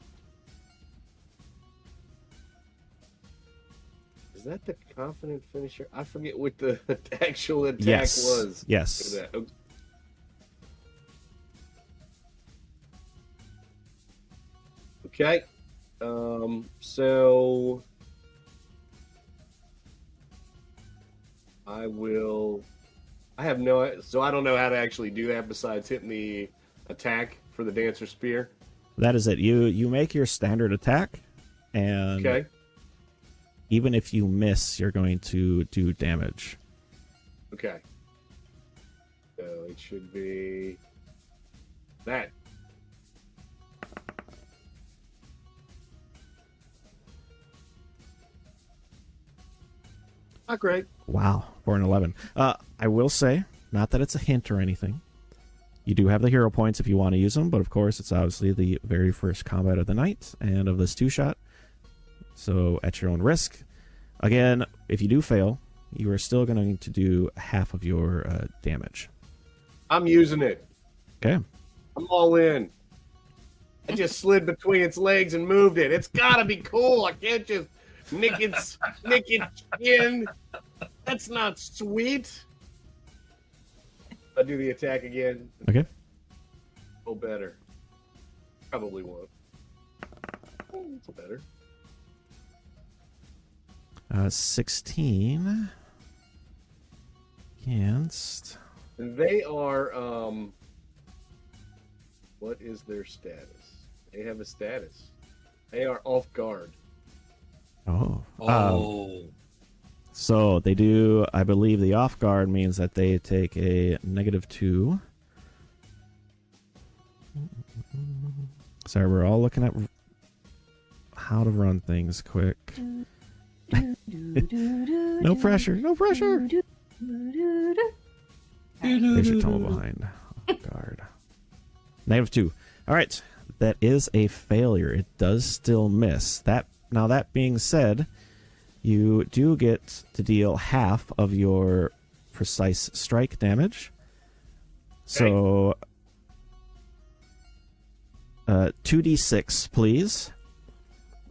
Is that the confident finisher? I forget what the actual attack Yes. was. Yes. For that. Okay. So I will... So I don't know how to actually do that besides hitting the attack for the dancer spear. That is it. You make your standard attack, and Okay. even if you miss, you're going to do damage. Okay. So it should be that. Not great. Wow, for an 11. I will say, not that it's a hint or anything. You do have the hero points if you want to use them, but of course, it's obviously the very first combat of the night and of this 2-shot. So, at your own risk. Again, if you do fail, you are still going to do half of your damage. I'm using it. Okay. I'm all in. I just slid between its legs and moved it. It's gotta be cool. I can't just nick its skin. That's not sweet. I'll do the attack again. Okay. Oh, better. Probably won't. Oh, it's better. 16 against... And they are, what is their status? They have a status. They are off guard. Oh. Oh. So they do, I believe the off guard means that they take a -2. Sorry, we're all looking at how to run things quick. No pressure. No pressure. Here's your tumble behind. Oh, guard. -2. All right. That is a failure. It does still miss. Now, that being said, you do get to deal half of your precise strike damage. So, 2d6, please.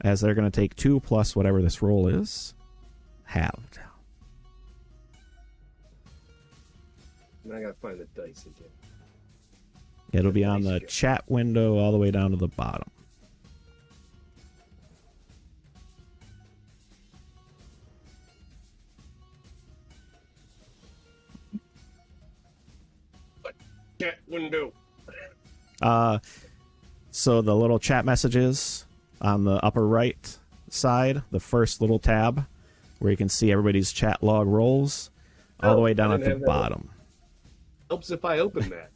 As they're going to take 2 plus whatever this roll is. Halved. And I gotta find the dice again. It'll be on the chat window all the way down to the bottom. Chat window. So the little chat messages on the upper right side, the first little tab where you can see everybody's chat log rolls, all the way down at the bottom. Helps if I open that.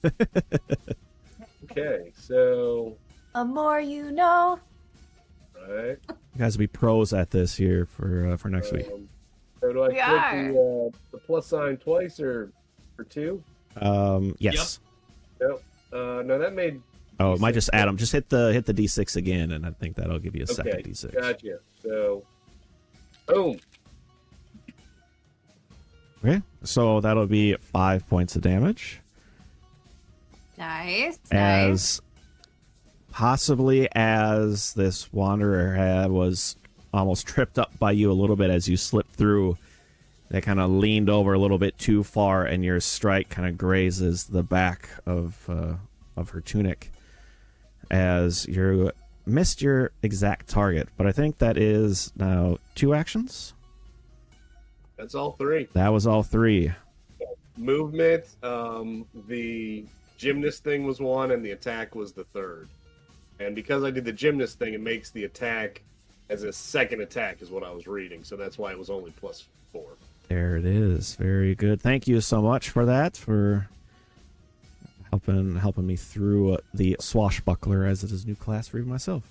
Okay, so. The more you know. Right. You guys will be pros at this here for next week. So do I We click the plus sign twice or 2? Yes. Nope. No, that made. Oh, it might just add them. Just hit the D6 again, and I think that'll give you a second D6. Gotcha. So, boom. Okay, so that'll be 5 points of damage. Nice. As possibly as this wanderer was almost tripped up by you a little bit as you slipped through. They kind of leaned over a little bit too far, and your strike kind of grazes the back of her tunic as you missed your exact target. But I think that is now 2 actions. That's all 3. That was all 3. Movement, the gymnast thing was 1, and the attack was the 3rd. And because I did the gymnast thing, it makes the attack as a second attack, is what I was reading. So that's why it was only plus 4. There it is. Very good. Thank you so much for that, for helping me through the swashbuckler, as it is a new class for even myself.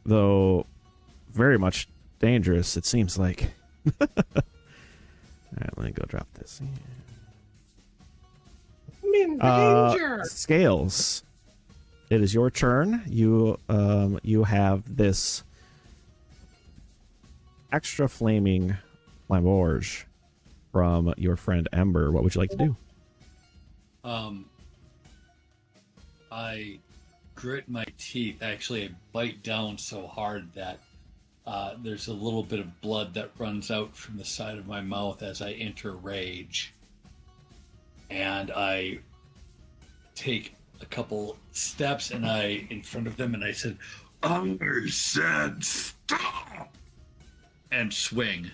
Though very much dangerous, it seems like. All right, let me go drop this. I'm in danger. Scales. It is your turn. You have this extra flaming flambourge from your friend Ember. What would you like to do? I grit my teeth. Actually, I bite down so hard that there's a little bit of blood that runs out from the side of my mouth as I enter rage. And I take a couple steps and in front of them, and I said, I said stop! And swing.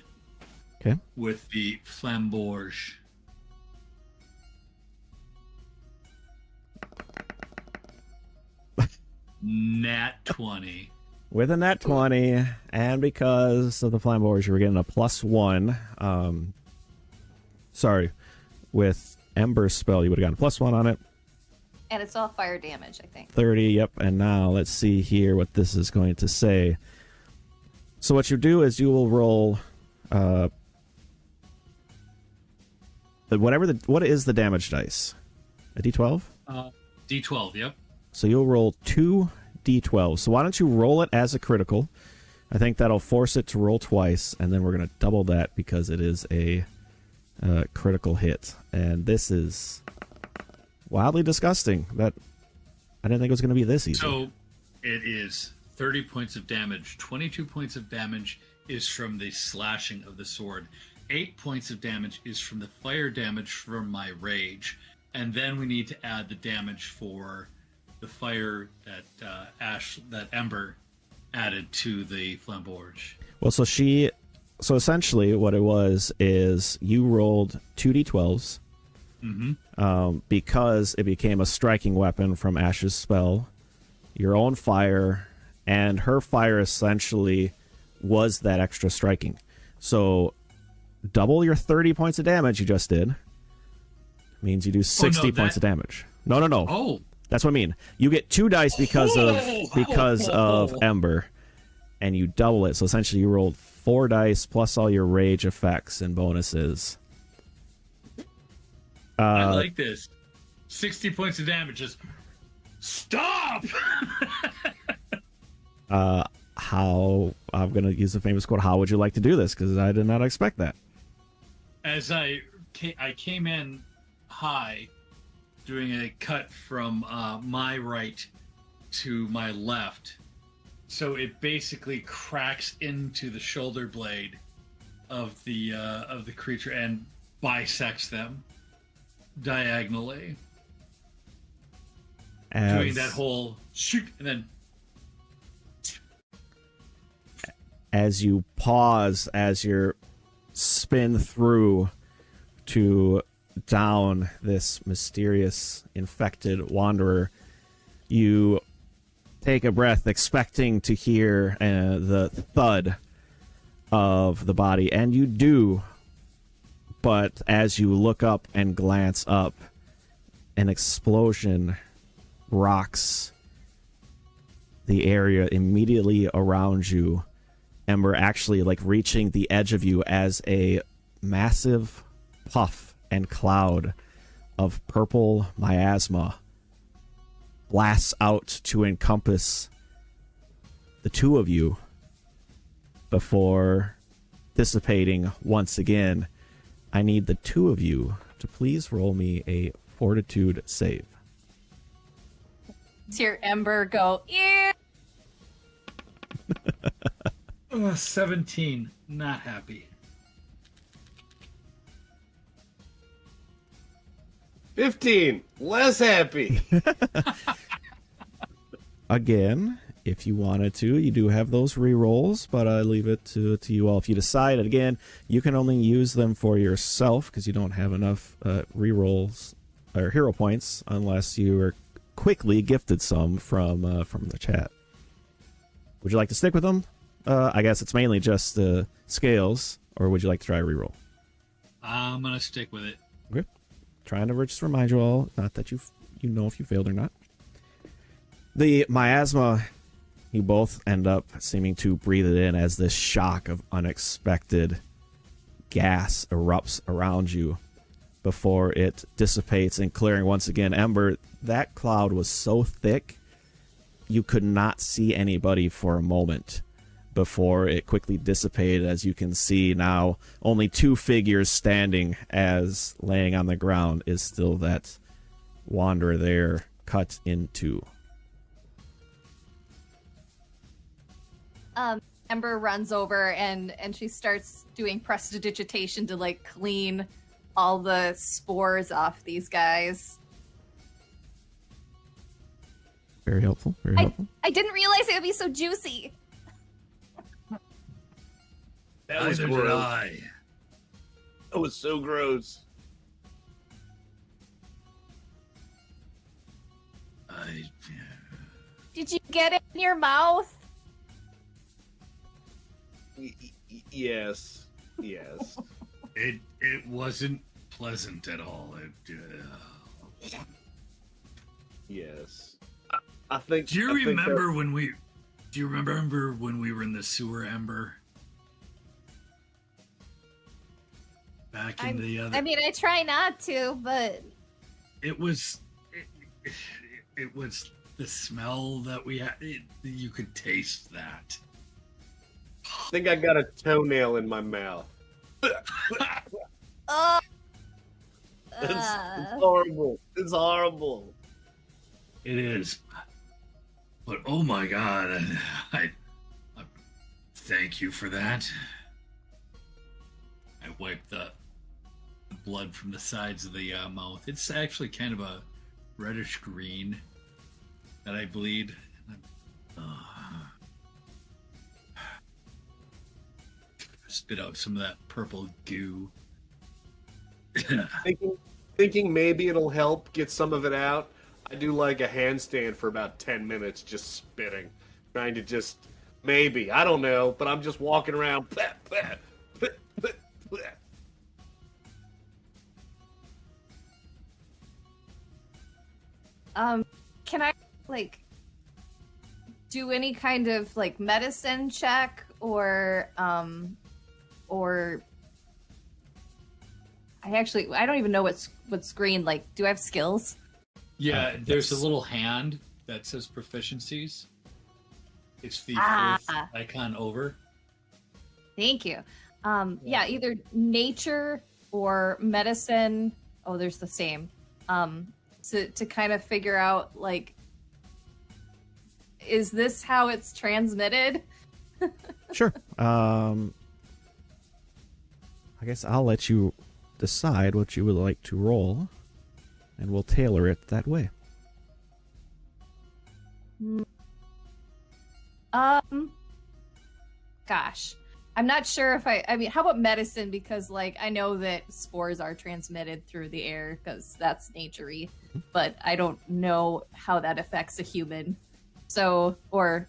Okay. With the flambourge. Nat 20. With a nat 20, and because of the flambourge, you were getting a +1. Sorry, with Ember's spell, you would have gotten a +1 on it. And it's all fire damage, I think. 30, yep. And now let's see here what this is going to say. So what you do is you will roll what is the damage dice? A D12? D12, yep. So you'll roll 2 D12. So why don't you roll it as a critical? I think that'll force it to roll twice, and then we're going to double that because it is a critical hit. And this is wildly disgusting. That I didn't think it was going to be this easy. So it is 30 points of damage. 22 points of damage is from the slashing of the sword. 8 points of damage is from the fire damage from my rage. And then we need to add the damage for the fire that Ember added to the flambourge. Well, so essentially what it was is you rolled 2 D12s because it became a striking weapon from Ash's spell, your own fire, and her fire essentially was that extra striking. So double your 30 points of damage you just did means you do 60 points of damage. No. Oh. That's what I mean. You get 2 dice because of Ember. and you double it. So essentially, you rolled 4 dice plus all your rage effects and bonuses. I like this. 60 points of damage. Just stop. How I'm gonna use the famous quote. How would you like to do this? Because I did not expect that. As I came in high, doing a cut from my right to my left, so it basically cracks into the shoulder blade of the creature and bisects them diagonally, doing that whole shoot and then. As you pause, as you spin through to down this mysterious infected wanderer, you take a breath, expecting to hear the thud of the body, and you do. But as you look up and glance up, an explosion rocks the area immediately around you. Ember actually like reaching the edge of you as a massive puff and cloud of purple miasma blasts out to encompass the two of you before dissipating once again. I need the two of you to please roll me a fortitude save. Let's hear Ember go, yeah. 17. Not happy. 15. Less happy. Again, if you wanted to, you do have those re-rolls, but I leave it to you all. If you decide, again, you can only use them for yourself because you don't have enough re-rolls or hero points unless you are quickly gifted some from the chat. Would you like to stick with them? I guess it's mainly just scales, or would you like to try a reroll? I'm gonna stick with it. Okay. Trying to just remind you all, not that you know if you failed or not. The miasma, you both end up seeming to breathe it in as this shock of unexpected gas erupts around you before it dissipates and clearing once again. Ember, that cloud was so thick you could not see anybody for a moment before it quickly dissipated. As you can see now, only 2 figures standing, as laying on the ground is still that wanderer there, cut in 2. Ember runs over and she starts doing prestidigitation to like clean all the spores off these guys. Very helpful. Very helpful. I didn't realize it would be so juicy. That was Neither did gross. I. That was so gross. Did you get it in your mouth? Yes. Yes. It wasn't pleasant at all. Yes. I think. Do you I think remember when we? Do you remember when we were in the sewer, Ember? Back in the other. I mean, I try not to, but It was. It was the smell that we had. You could taste that. I think I got a toenail in my mouth. uh, It's horrible. It's horrible. It is. But oh my god, I thank you for that. I wiped the blood from the sides of the mouth. It's actually kind of a reddish green that I bleed. Spit out some of that purple goo. Thinking maybe it'll help get some of it out. I do like a handstand for about 10 minutes, just spitting, trying to just maybe, I don't know, but I'm just walking around. Can I like do any kind of like medicine check or I don't even know what's green. Like, do I have skills? Yeah, there's a yes. little hand that says proficiencies. It's the fourth icon over. Thank you. Yeah, either nature or medicine. Oh, there's the same. To kind of figure out, like, is this how it's transmitted? Sure. I guess I'll let you decide what you would like to roll, and we'll tailor it that way. Gosh, I'm not sure if I mean, how about medicine? Because, like, I know that spores are transmitted through the air because that's nature-y, but I don't know how that affects a human. So, or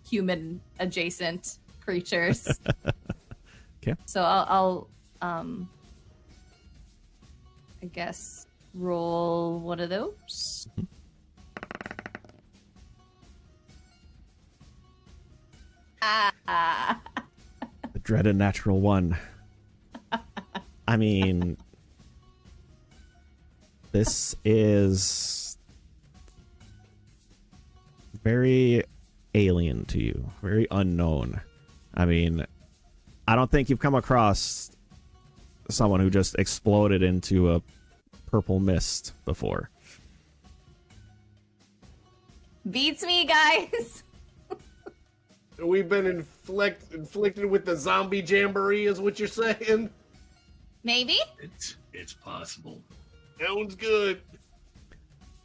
human adjacent creatures. Okay. So I'll I guess roll one of those. The dreaded natural one. I mean, this is very alien to you, very unknown. I mean, I don't think you've come across someone who just exploded into a purple mist before. Beats me, guys. We've been inflicted with the zombie jamboree, is what you're saying? Maybe. It's possible. Sounds good.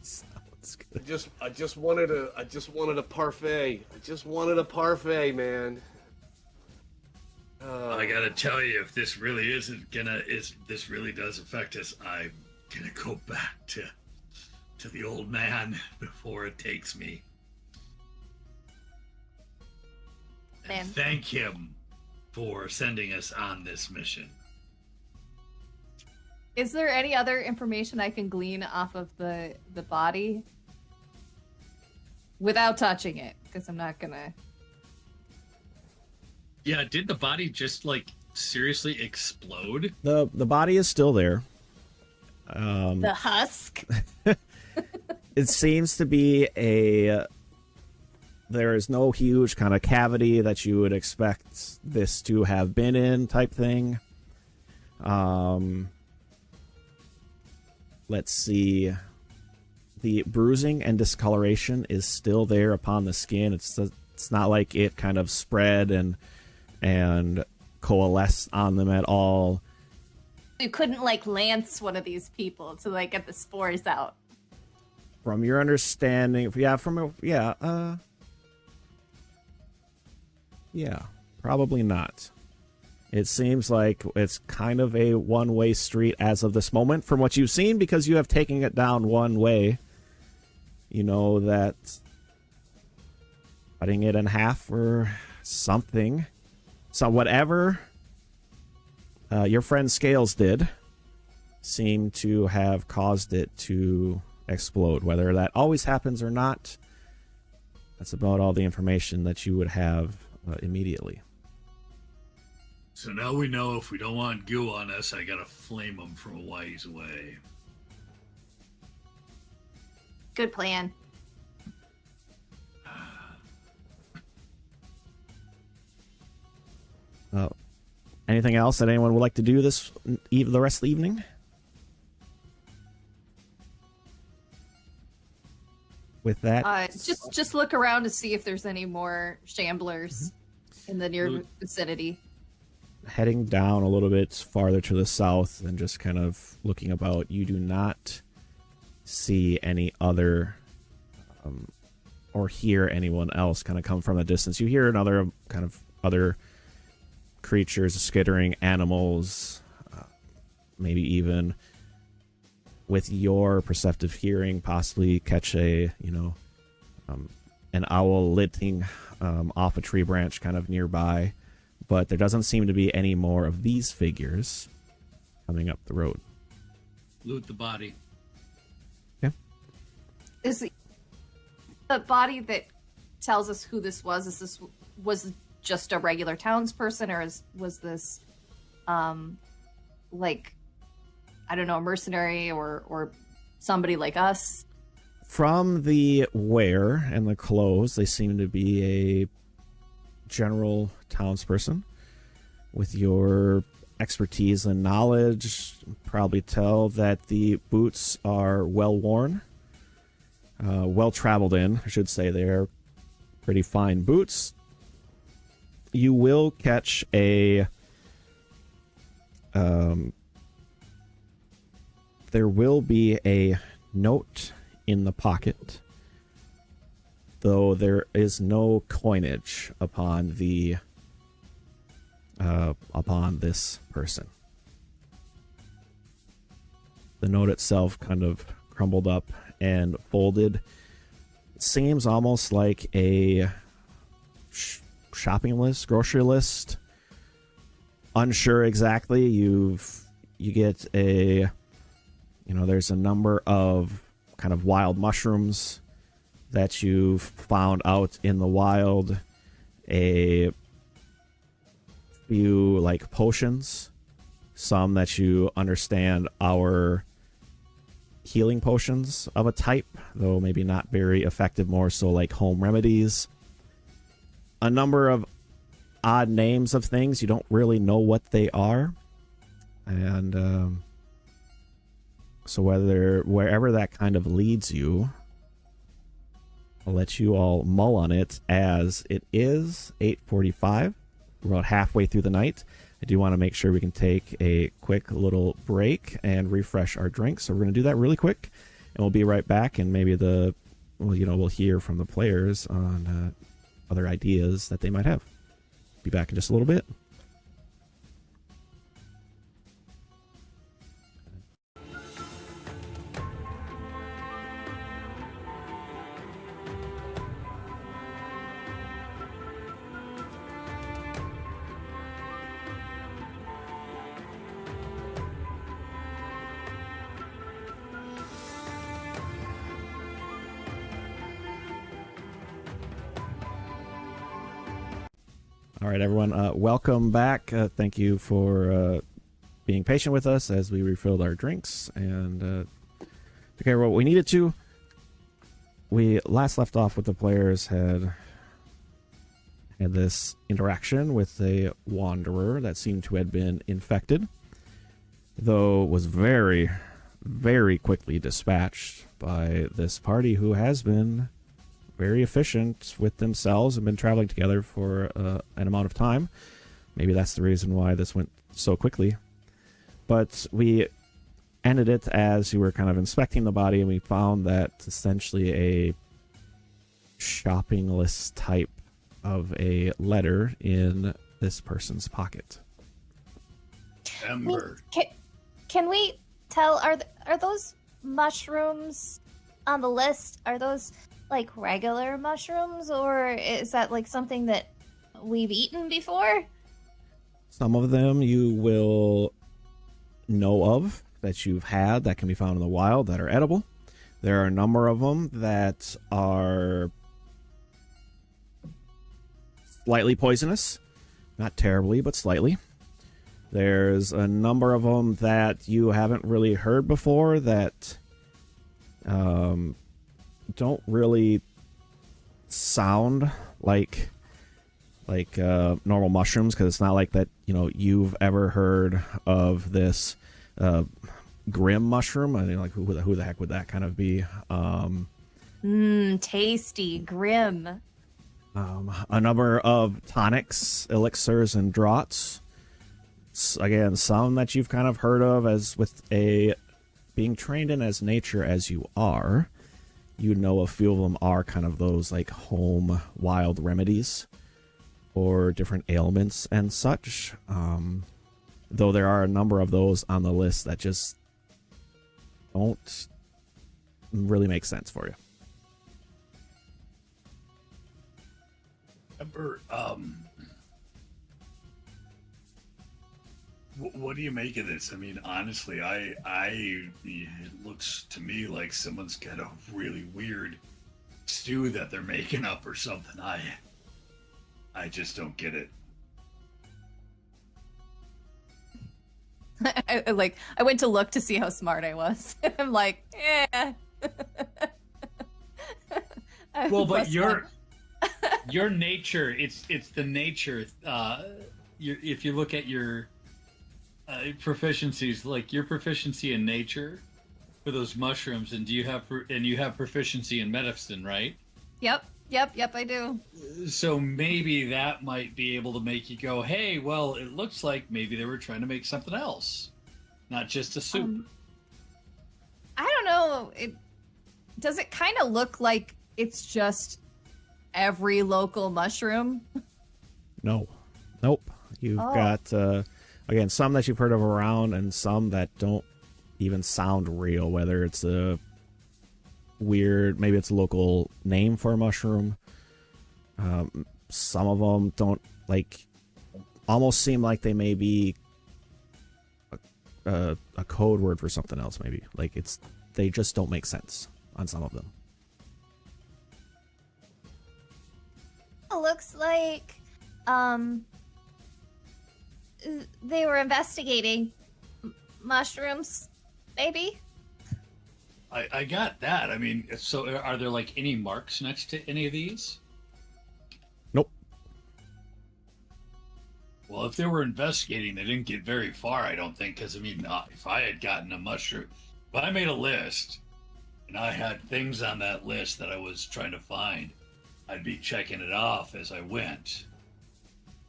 Sounds good. I just wanted a parfait. I just wanted a parfait, man. I gotta tell you, if this really this really does affect us, I'm gonna go back to the old man before it takes me. Man. And thank him for sending us on this mission. Is there any other information I can glean off of the body without touching it? Because I'm not gonna. Yeah, did the body just like seriously explode? The body is still there. The husk. It seems to be there is no huge kind of cavity that you would expect this to have been in type thing. Let's see. The bruising and discoloration is still there upon the skin. It's not like it kind of spread and coalesced on them at all. You couldn't like lance one of these people to like get the spores out. From your understanding, probably not. It seems like it's kind of a one-way street as of this moment from what you've seen, because you have taken it down one way. You know that cutting it in half or something. So whatever your friend Scales did seem to have caused it to explode. Whether that always happens or not, that's about all the information that you would have immediately. So now we know if we don't want goo on us, I gotta flame them from a ways away. Good plan. Anything else that anyone would like to do the rest of the evening? With that, Just look around to see if there's any more shamblers in the near vicinity. heading down a little bit farther to the south and just kind of looking about, you do not see any other or hear anyone else kind of come from a distance. You hear another kind of other creatures, skittering animals, maybe even with your perceptive hearing possibly catch an owl litting off a tree branch kind of nearby, but there doesn't seem to be any more of these figures coming up the road. Loot the body. Yeah. Is the body that tells us who this was. Was just a regular townsperson, or was this, like, I don't know, a mercenary or somebody like us? From the wear and the clothes, they seem to be a general townsperson. With your expertise and knowledge, probably tell that the boots are well worn, well traveled in, I should say. They're pretty fine boots. You will catch a there will be a note in the pocket, though there is no coinage upon this person. The note itself kind of crumbled up and folded. It seems almost like a shopping list, grocery list. Unsure exactly. You get a, there's a number of kind of wild mushrooms that you've found out in the wild. A few like potions, some that you understand are healing potions of a type, though maybe not very effective, more so like home remedies. A number of odd names of things, you don't really know what they are. And so wherever that kind of leads you, I'll let you all mull on it, as it is 8:45. We're about halfway through the night. I do want to make sure we can take a quick little break and refresh our drinks. So we're going to do that really quick, and we'll be right back. And maybe we'll hear from the players on other ideas that they might have. Be back in just a little bit. All right, everyone, welcome back. Thank you for being patient with us as we refilled our drinks and took care of what we needed to. We last left off with the players had this interaction with a wanderer that seemed to have been infected, though was very, very quickly dispatched by this party who has been very efficient with themselves and been traveling together for an amount of time. Maybe that's the reason why this went so quickly. But we ended it as we were kind of inspecting the body, and we found that essentially a shopping list type of a letter in this person's pocket. Ember. Can we tell, are those mushrooms on the list, are those like regular mushrooms, or is that like something that we've eaten before? Some of them you will know of, that you've had, that can be found in the wild, that are edible. There are a number of them that are slightly poisonous. Not terribly, but slightly. There's a number of them that you haven't really heard before that don't really sound like normal mushrooms, because it's not like that you've ever heard of this grim mushroom. I mean, like who the heck would that kind of be? Tasty, grim. A number of tonics, elixirs, and draughts. Again, some that you've kind of heard of, as with being trained in as nature as you are. You know a few of them are kind of those like home wild remedies for different ailments and such. Though there are a number of those on the list that just don't really make sense for you. Ember, what do you make of this? I mean, honestly, it looks to me like someone's got a really weird stew that they're making up or something. I just don't get it. I went to look to see how smart I was. I'm like, yeah. Well, but your nature, it's the nature. If you look at your proficiencies, like your proficiency in nature for those mushrooms, and you have proficiency in medicine, right? Yep, I do. So maybe that might be able to make you go, hey, well, it looks like maybe they were trying to make something else, not just a soup. I don't know. Does it kind of look like it's just every local mushroom? No. Nope. You've got, again, some that you've heard of around and some that don't even sound real, whether it's a weird, maybe it's a local name for a mushroom. Some of them don't, like, almost seem like they may be a code word for something else, maybe. Like, they just don't make sense on some of them. It looks like they were investigating mushrooms, maybe. I got that. I mean, so are there like any marks next to any of these? Nope. Well, if they were investigating, they didn't get very far, I don't think, because I mean, if I had gotten a mushroom, if I made a list and I had things on that list that I was trying to find, I'd be checking it off as I went.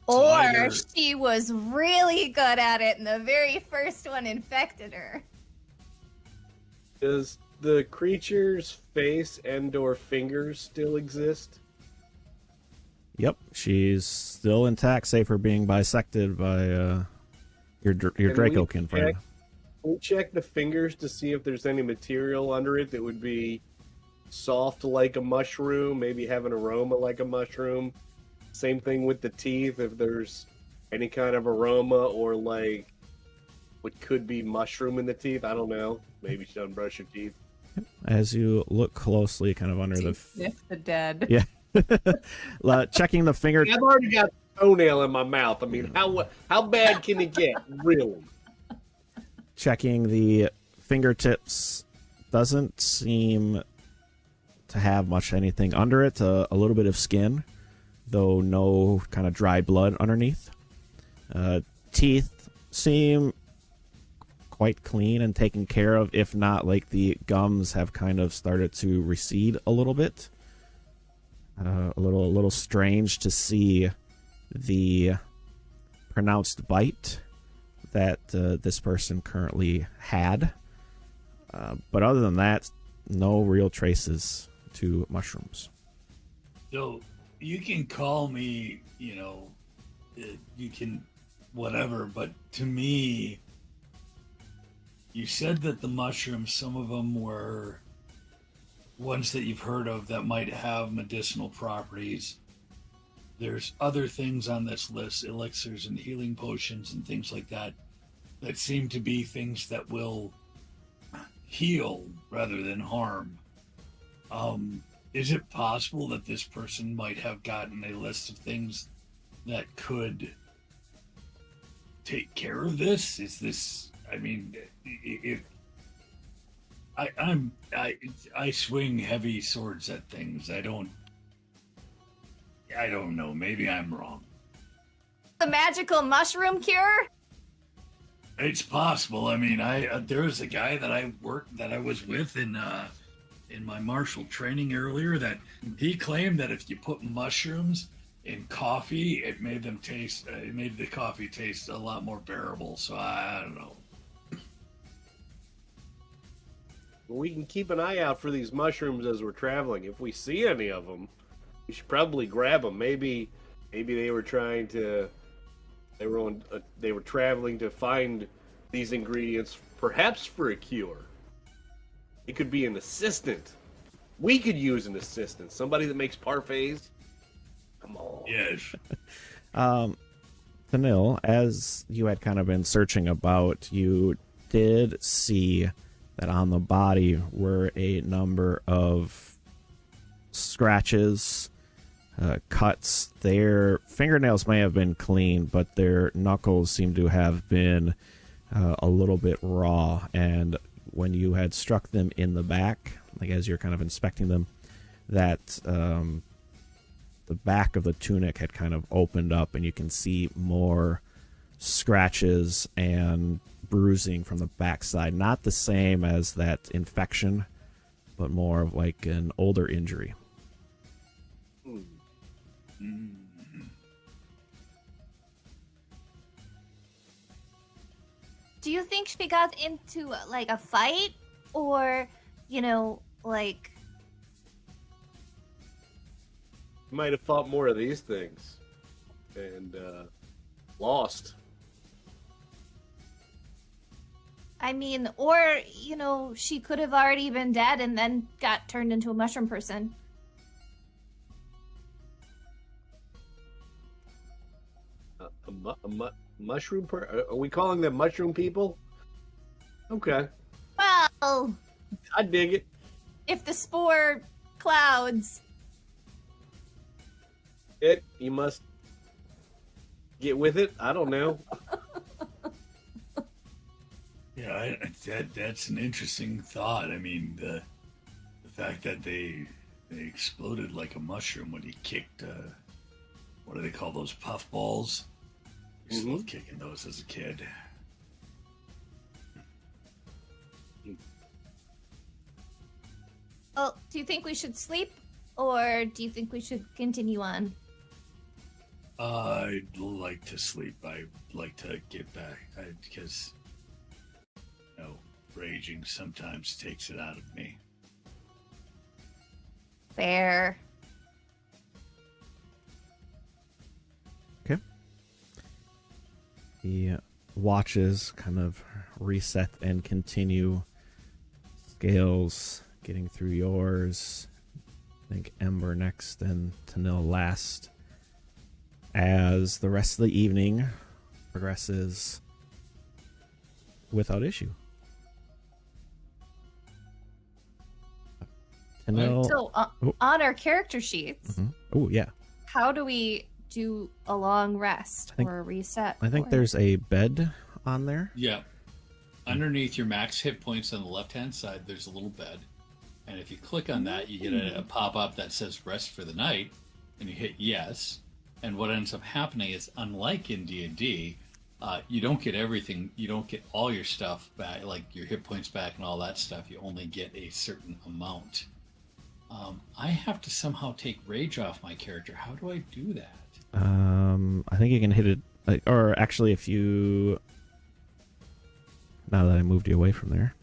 So Or she was really good at it and the very first one infected her. Does the creature's face and/or fingers still exist? Yep, she's still intact, save for being bisected by your Dracokin friend. Can we check the fingers to see if there's any material under it that would be soft like a mushroom, maybe have an aroma like a mushroom? Same thing with the teeth, if there's any kind of aroma or like what could be mushroom in the teeth. I don't know. Maybe she doesn't brush her teeth. As you look closely, kind of under Sniff the dead. Yeah. Checking the finger. I've already got a toenail in my mouth. I mean, how bad can it get, really? Checking the fingertips, doesn't seem to have much anything under it. A little bit of skin, though no kind of dry blood underneath. Teeth seem quite clean and taken care of, if not like the gums have kind of started to recede a little bit. A little strange to see the pronounced bite that this person currently had. But other than that, no real traces to mushrooms. So you can call me, you can whatever, but to me, you said that the mushrooms, some of them were ones that you've heard of that might have medicinal properties. There's other things on this list, elixirs and healing potions and things like that, that seem to be things that will heal rather than harm. Is it possible that this person might have gotten a list of things that could take care of this? Is this, I mean, if I swing heavy swords at things. I don't know. Maybe I'm wrong. The magical mushroom cure? It's possible. I mean, there was a guy that I was with in my martial training earlier that he claimed that if you put mushrooms in coffee, it made the coffee taste a lot more bearable. So I don't know. We can keep an eye out for these mushrooms as we're traveling. If we see any of them, we should probably grab them. Maybe they were trying to. They were traveling to find these ingredients, perhaps for a cure. It could be an assistant. We could use an assistant. Somebody that makes parfaits. Come on. Yes. Vanille, as you had kind of been searching about, you did see that on the body were a number of scratches, cuts. Their fingernails may have been clean, but their knuckles seem to have been a little bit raw. And when you had struck them in the back, like as you're kind of inspecting them, that the back of the tunic had kind of opened up, and you can see more scratches and bruising from the backside. Not the same as that infection, but more of like an older injury. Do you think she got into like a fight, or, you know, like Might have fought more of these things and lost. I mean, or, you know, she could have already been dead and then got turned into a mushroom person. Mushroom? Are we calling them mushroom people? Okay, Well, I dig it. if the spore clouds. You must get with it. I don't know. Yeah, that's an interesting thought. I mean, the fact that they exploded like a mushroom when he kicked what do they call those, puff balls? I used to love kicking those as a kid. Well, do you think we should sleep, or do you think we should continue on? I'd like to sleep. I'd like to get back because, you know, raging sometimes takes it out of me. Fair. Okay. The watches kind of reset and continue. Scales getting through yours. I think Ember next and Tanil last. As the rest of the evening progresses without issue. Tanil. So on our character sheets, Oh, yeah. how do we do a long rest or a reset? I think for there's a bed on there. Yeah. Underneath your max hit points on the left-hand side, there's a little bed. And if you click on that, you get a pop-up that says rest for the night, and you hit yes. And what ends up happening is, unlike in D&D, you don't get everything. You don't get all your stuff back, like your hit points back and all that stuff. You only get a certain amount. I have to somehow take rage off my character. How do I do that? I think you can hit it, or actually, if you. Now that I moved you away from there,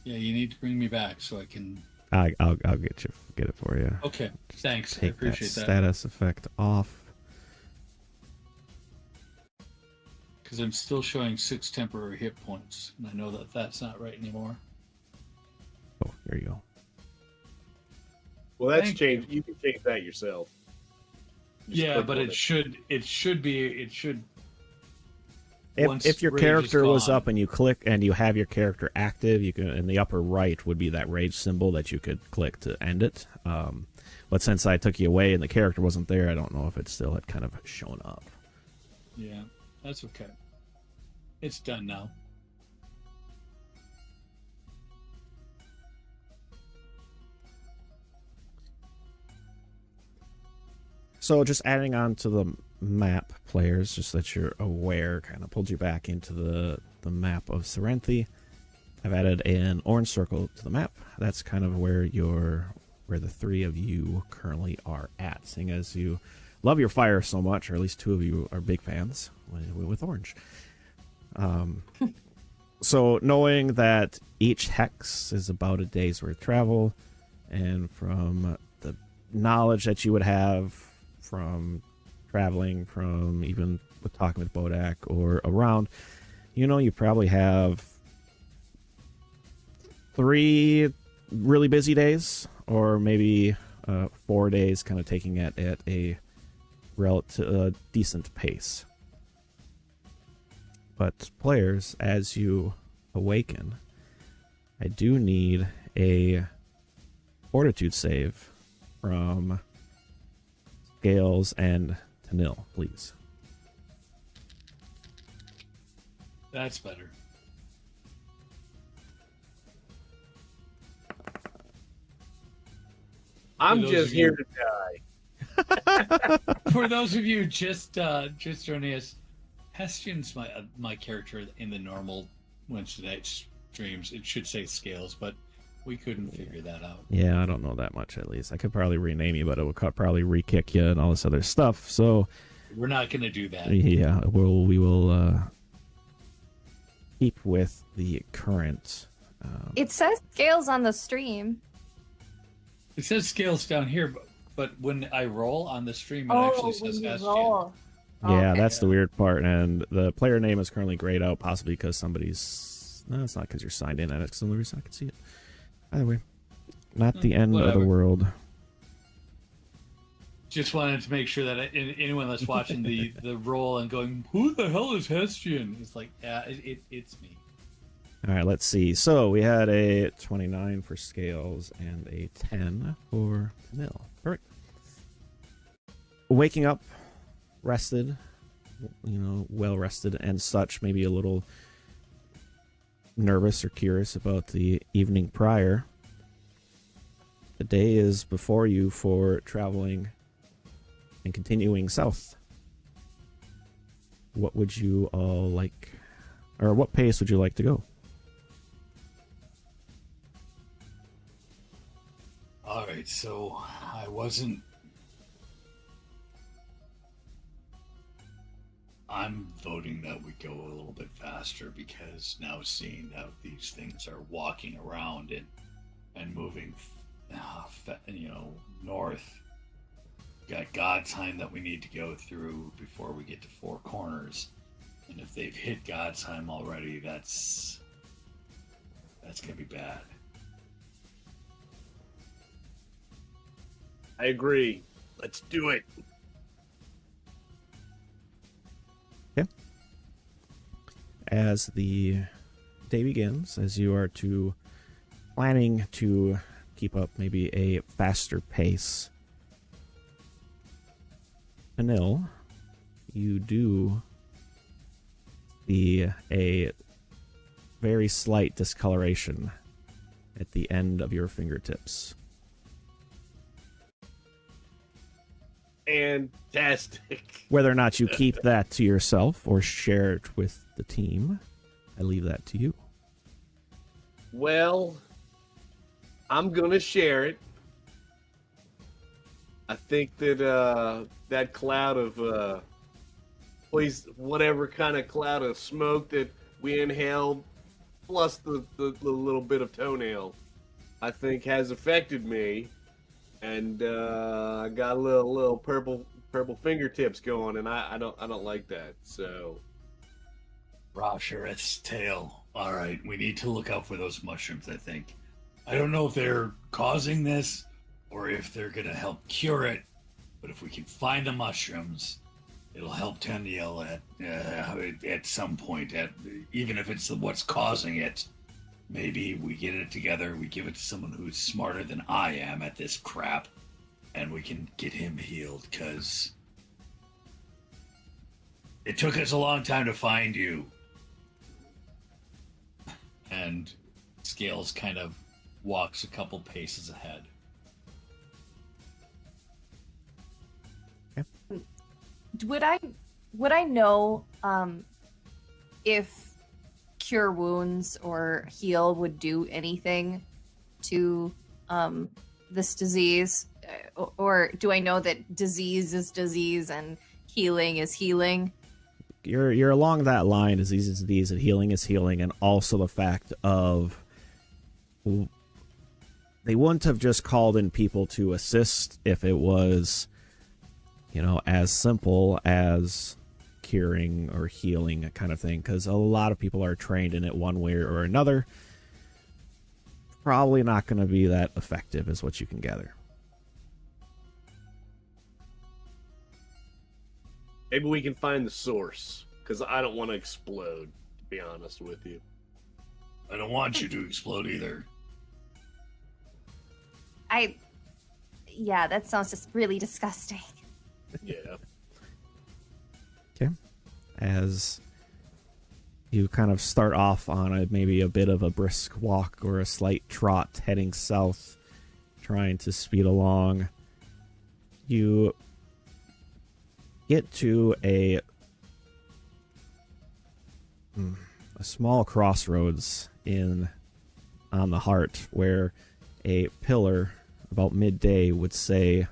Yeah, you need to bring me back so I can. I'll get it for you. Okay, thanks. I Take appreciate that. status effect off. Because I'm still showing 6 temporary hit points, and I know that that's not right anymore. Oh, here you go. Well, that's Thank changed. You can change that yourself. Just Yeah, click but on it should be. Once If your rage is character was gone- up and you click and you have your character active, you can in the upper right would be that rage symbol that you could click to end it. But since I took you away and the character wasn't there, I don't know if it still had kind of shown up. Yeah, that's okay. It's done now. So just adding on to the map, players, just that you're aware, kind of pulled you back into the map of Cyrenthe. I've added an orange circle to the map. That's kind of where the three of you currently are at, seeing as you love your fire so much, or at least two of you are big fans with orange. So knowing that each hex is about a day's worth of travel, and from the knowledge that you would have from traveling, from even with talking with Bodak or around, you probably have 3 really busy days, or maybe 4 days kind of taking it at a relative decent pace. But players, as you awaken, I do need a fortitude save from Scales and Tanil, please. That's better. I'm those just of here you- to die. For those of you just joining us, Hestian's my character in the normal Wednesday night streams. It should say Scales, but we couldn't figure that out. Yeah, I don't know that much at least. I could probably rename you, but it would probably re-kick you and all this other stuff. So We're not going to do that. yeah, we will keep with the current. It says Scales on the stream. It says Scales down here, but when I roll on the stream, it Oh, actually when says you Hestian. roll. Yeah, Okay. that's the weird part, and the player name is currently grayed out, possibly because somebody's. No, it's not because you're signed in, and it's the only reason I can see it. Either way, not the end of Whatever. the world. Just wanted to make sure that anyone that's watching the roll and going, "Who the hell is Hestian?" It's like, yeah, it's me. All right, let's see. So we had a 29 for Scales and a 10 for Nil. Perfect. Waking up, rested, well rested and such, maybe a little nervous or curious about the evening prior. The day is before you for traveling and continuing south. What would you all like, or what pace would you like to go? All right, so I'm voting that we go a little bit faster because now seeing how these things are walking around and moving, north. Got God time that we need to go through before we get to Four Corners, and if they've hit God time already, that's gonna be bad. I agree. Let's do it. As the day begins, as you are planning to keep up maybe a faster pace, Anil, you do see a very slight discoloration at the end of your fingertips. Fantastic. Whether or not you keep that to yourself or share it with the team, I leave that to you. Well, I'm gonna share it. I think that that cloud of whatever kind of cloud of smoke that we inhaled, plus the little bit of toenail, I think has affected me, and I got a little purple fingertips going, and I don't like that. So, Roshereth's tail. All right, we need to look out for those mushrooms, I think. I don't know if they're causing this or if they're going to help cure it, but if we can find the mushrooms, it'll help Tenniel at some point, even if it's what's causing it. Maybe we get it together, we give it to someone who's smarter than I am at this crap, and we can get him healed, because it took us a long time to find you. And Scales kind of walks a couple paces ahead. Would I know if cure wounds or heal would do anything to this disease, or do I know that disease is disease and healing is healing? You're along that line. Disease is disease and healing is healing, and also the fact of they wouldn't have just called in people to assist if it was, as simple as curing or healing, a kind of thing, because a lot of people are trained in it one way or another. Probably not going to be that effective, is what you can gather. maybe we can find the source, because I don't want to explode, to be honest with you. I don't want you to explode either. Yeah, that sounds just really disgusting. Yeah. As you kind of start off on maybe a bit of a brisk walk or a slight trot heading south, trying to speed along, you get to a small crossroads on the heart where a pillar about midday would say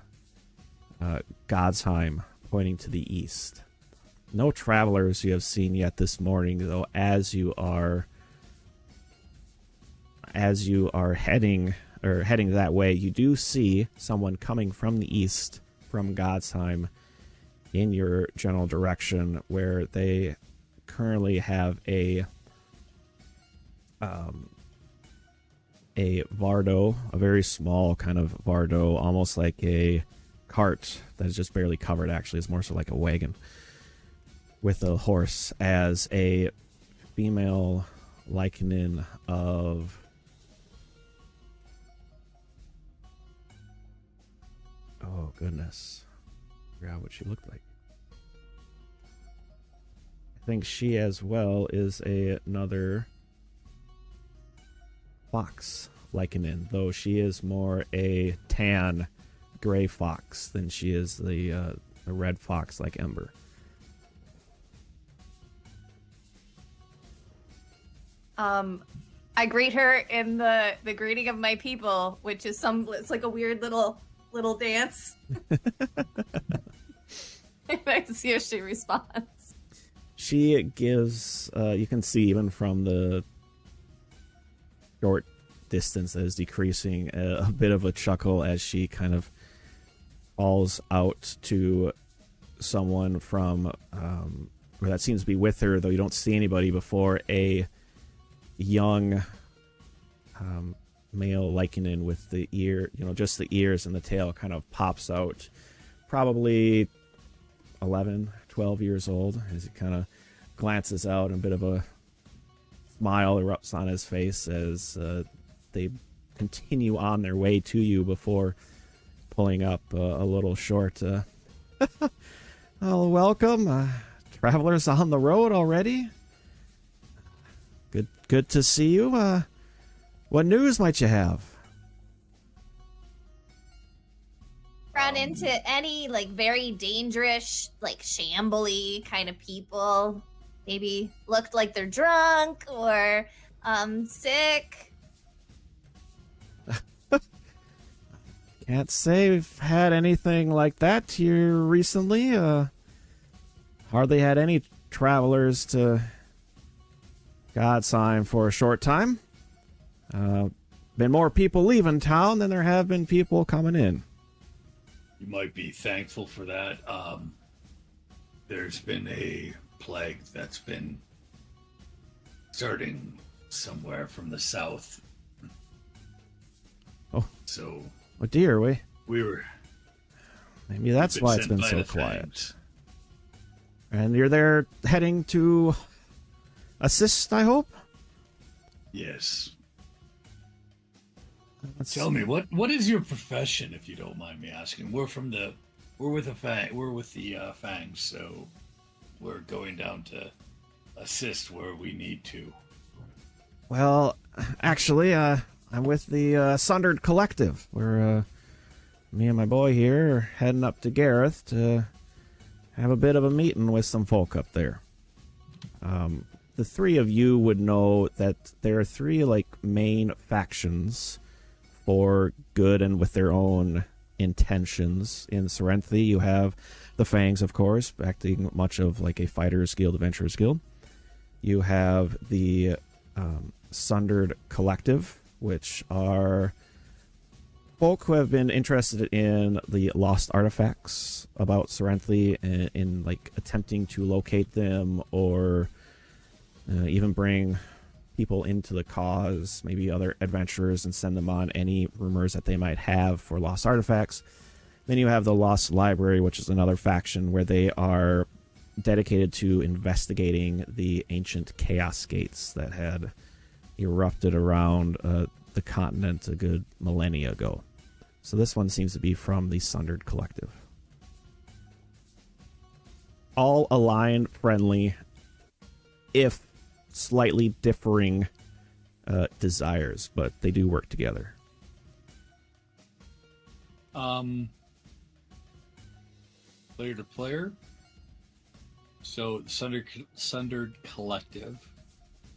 Godsheim, pointing to the east. No travelers you have seen yet this morning, though. As you are heading that way, you do see someone coming from the east, from Godsheim, in your general direction, where they currently have a Vardo, a very small kind of Vardo, almost like a cart that is just barely covered. Actually, it's more so like a wagon with a horse, as a female likening of oh goodness, I forgot what she looked like. I think she as well is another fox likening, though she is more a tan gray fox than she is the red fox like Ember. I greet her in the greeting of my people, which is it's like a weird little dance. And I see if she responds. She gives, you can see even from the short distance that is decreasing, a bit of a chuckle as she kind of calls out to someone from, or that seems to be with her, though you don't see anybody, before a young male likening with the ear, just the ears and the tail kind of pops out, probably 11, 12 years old, as he kind of glances out, and a bit of a smile erupts on his face as they continue on their way to you before pulling up a little short. Well, welcome, travelers on the road already. Good to see you. What news might you have? Run into any very dangerous, shambly kind of people? Maybe looked like they're drunk or sick? Can't say we've had anything like that here recently. Hardly had any travelers to Godsheim for a short time. Been more people leaving town than there have been people coming in. You might be thankful for that. There's been a plague that's been starting somewhere from the south. Oh. So... Oh dear, we were... Maybe that's why it's been so the quiet. Fangs. And you're there heading to assist, I hope? Yes. Tell me, what is your profession, if you don't mind me asking? We're with the Fangs, so we're going down to assist where we need to. Well, actually, I'm with the Sundered Collective. We're me and my boy here are heading up to Gareth to have a bit of a meeting with some folk up there. The three of you would know that there are three main factions for good and with their own intentions in Cyrenthe. You have the Fangs, of course, acting much of like a fighter's guild, adventurer's guild. You have the Sundered Collective, which are folk who have been interested in the lost artifacts about Cyrenthe and in attempting to locate them, or even bring people into the cause, maybe other adventurers, and send them on any rumors that they might have for lost artifacts. Then you have the Lost Library, which is another faction where they are dedicated to investigating the ancient chaos gates that had erupted around the continent a good millennia ago. So this one seems to be from the Sundered Collective. All aligned, friendly, if slightly differing desires, but they do work together. Player to player. So Sundered Collective,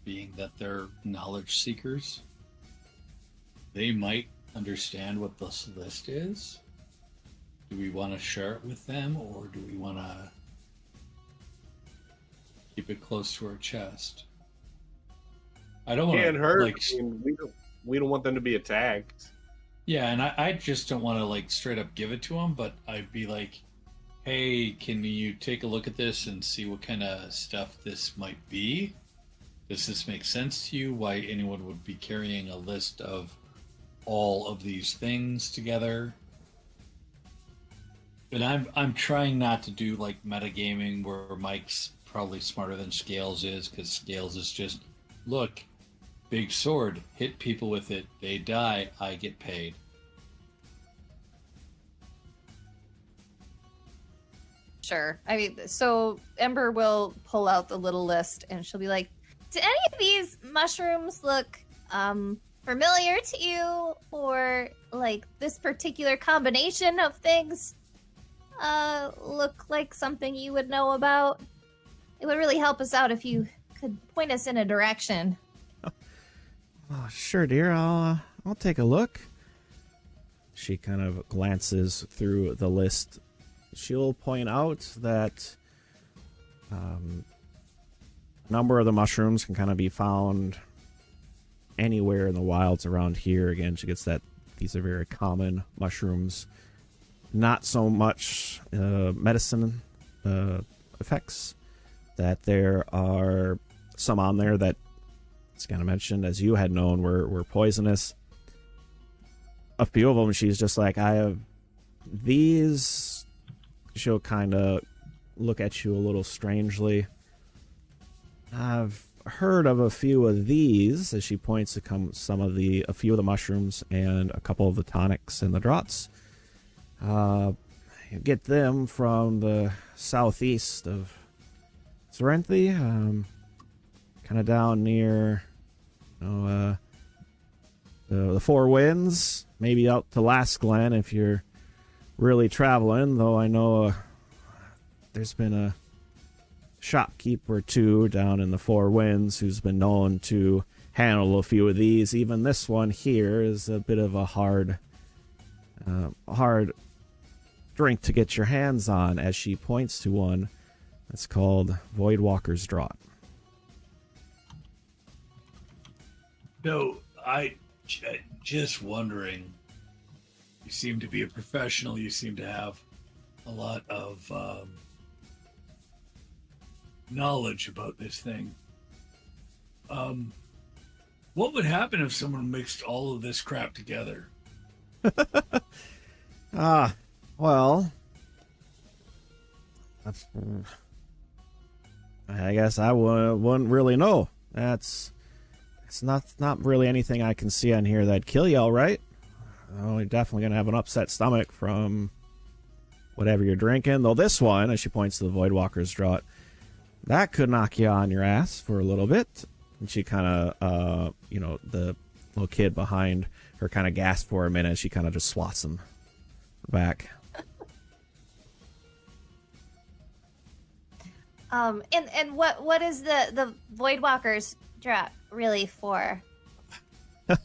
being that they're knowledge seekers, they might understand what this list is. Do we want to share it with them, or do we want to keep it close to our chest? I don't want Can't to hurt. like. I mean, we don't want them to be attacked. Yeah, and I just don't want to like straight up give it to them, but I'd be like, hey, can you take a look at this and see what kind of stuff this might be? Does this make sense to you? Why anyone would be carrying a list of all of these things together? And I'm trying not to do like metagaming where Mike's probably smarter than Scales is, because Scales is just, look, big sword, hit people with it, they die, I get paid. Sure. I mean, so Ember will pull out the little list and she'll be like, do any of these mushrooms look familiar to you? Or like this particular combination of things look like something you would know about? It would really help us out if you could point us in a direction. Oh, sure, dear. I'll take a look. She kind of glances through the list. She'll point out that a number of the mushrooms can kind of be found anywhere in the wilds around here. Again, she gets that these are very common mushrooms. Not so much medicine effects. That there are some on there that, it's kind of mentioned, as you had known, were poisonous. A few of them, she's just like, I have these. She'll kind of look at you a little strangely. I've heard of a few of these, as she points to a few of the mushrooms and a couple of the tonics and the draughts. You get them from the southeast of Cyrenthe, kind of down near the Four Winds, maybe out to Last Glen if you're really traveling, though I know there's been a shopkeeper or two down in the Four Winds who's been known to handle a few of these. Even this one here is a bit of a hard drink to get your hands on, as she points to one that's called Voidwalker's Draught. No, I just wondering. You seem to be a professional. You seem to have a lot of knowledge about this thing. What would happen if someone mixed all of this crap together? Well, I guess I wouldn't really know. It's not really anything I can see on here that'd kill you, all right? Oh, you're definitely going to have an upset stomach from whatever you're drinking. Though this one, as she points to the Voidwalker's Draught, that could knock you on your ass for a little bit. And she kind of, the little kid behind her kind of gasped for a minute. She kind of just swats him back. And what is the Voidwalker's Draught really for? There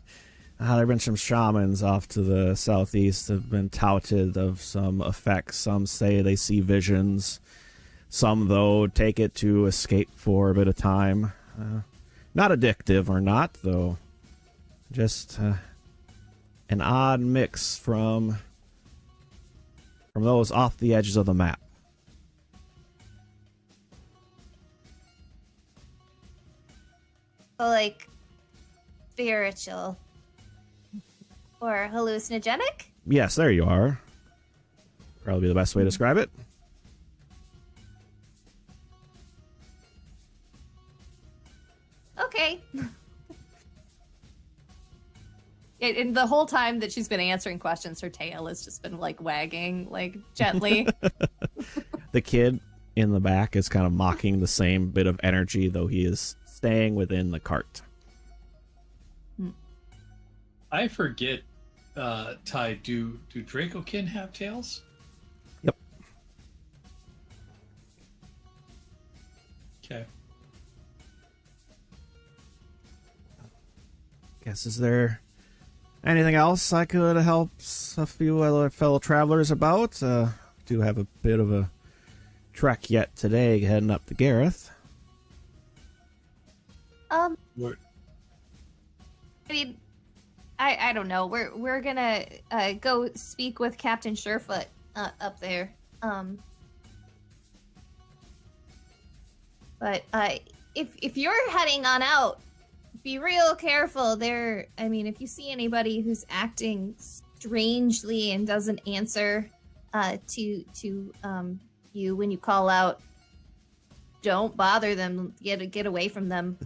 have been some shamans off to the southeast have been touted of some effects. Some say they see visions. Some, though, take it to escape for a bit of time. Not addictive or not, though. Just an odd mix from those off the edges of the map. So, like, spiritual or hallucinogenic? Yes, there you are. Probably be the best way to describe it. Okay. And the whole time that she's been answering questions, her tail has just been like wagging, like gently. The kid in the back is kind of mocking the same bit of energy, though he is staying within the cart. I forget, Ty, do Dracokin have tails? Yep. Okay. Guess, is there anything else I could help a few other fellow travelers about? Do have a bit of a trek yet today, heading up to Gareth. What? I mean, I don't know. We're gonna go speak with Captain Surefoot up there. But if you're heading on out, be real careful. I mean, if you see anybody who's acting strangely and doesn't answer to you when you call out, don't bother them. Get away from them.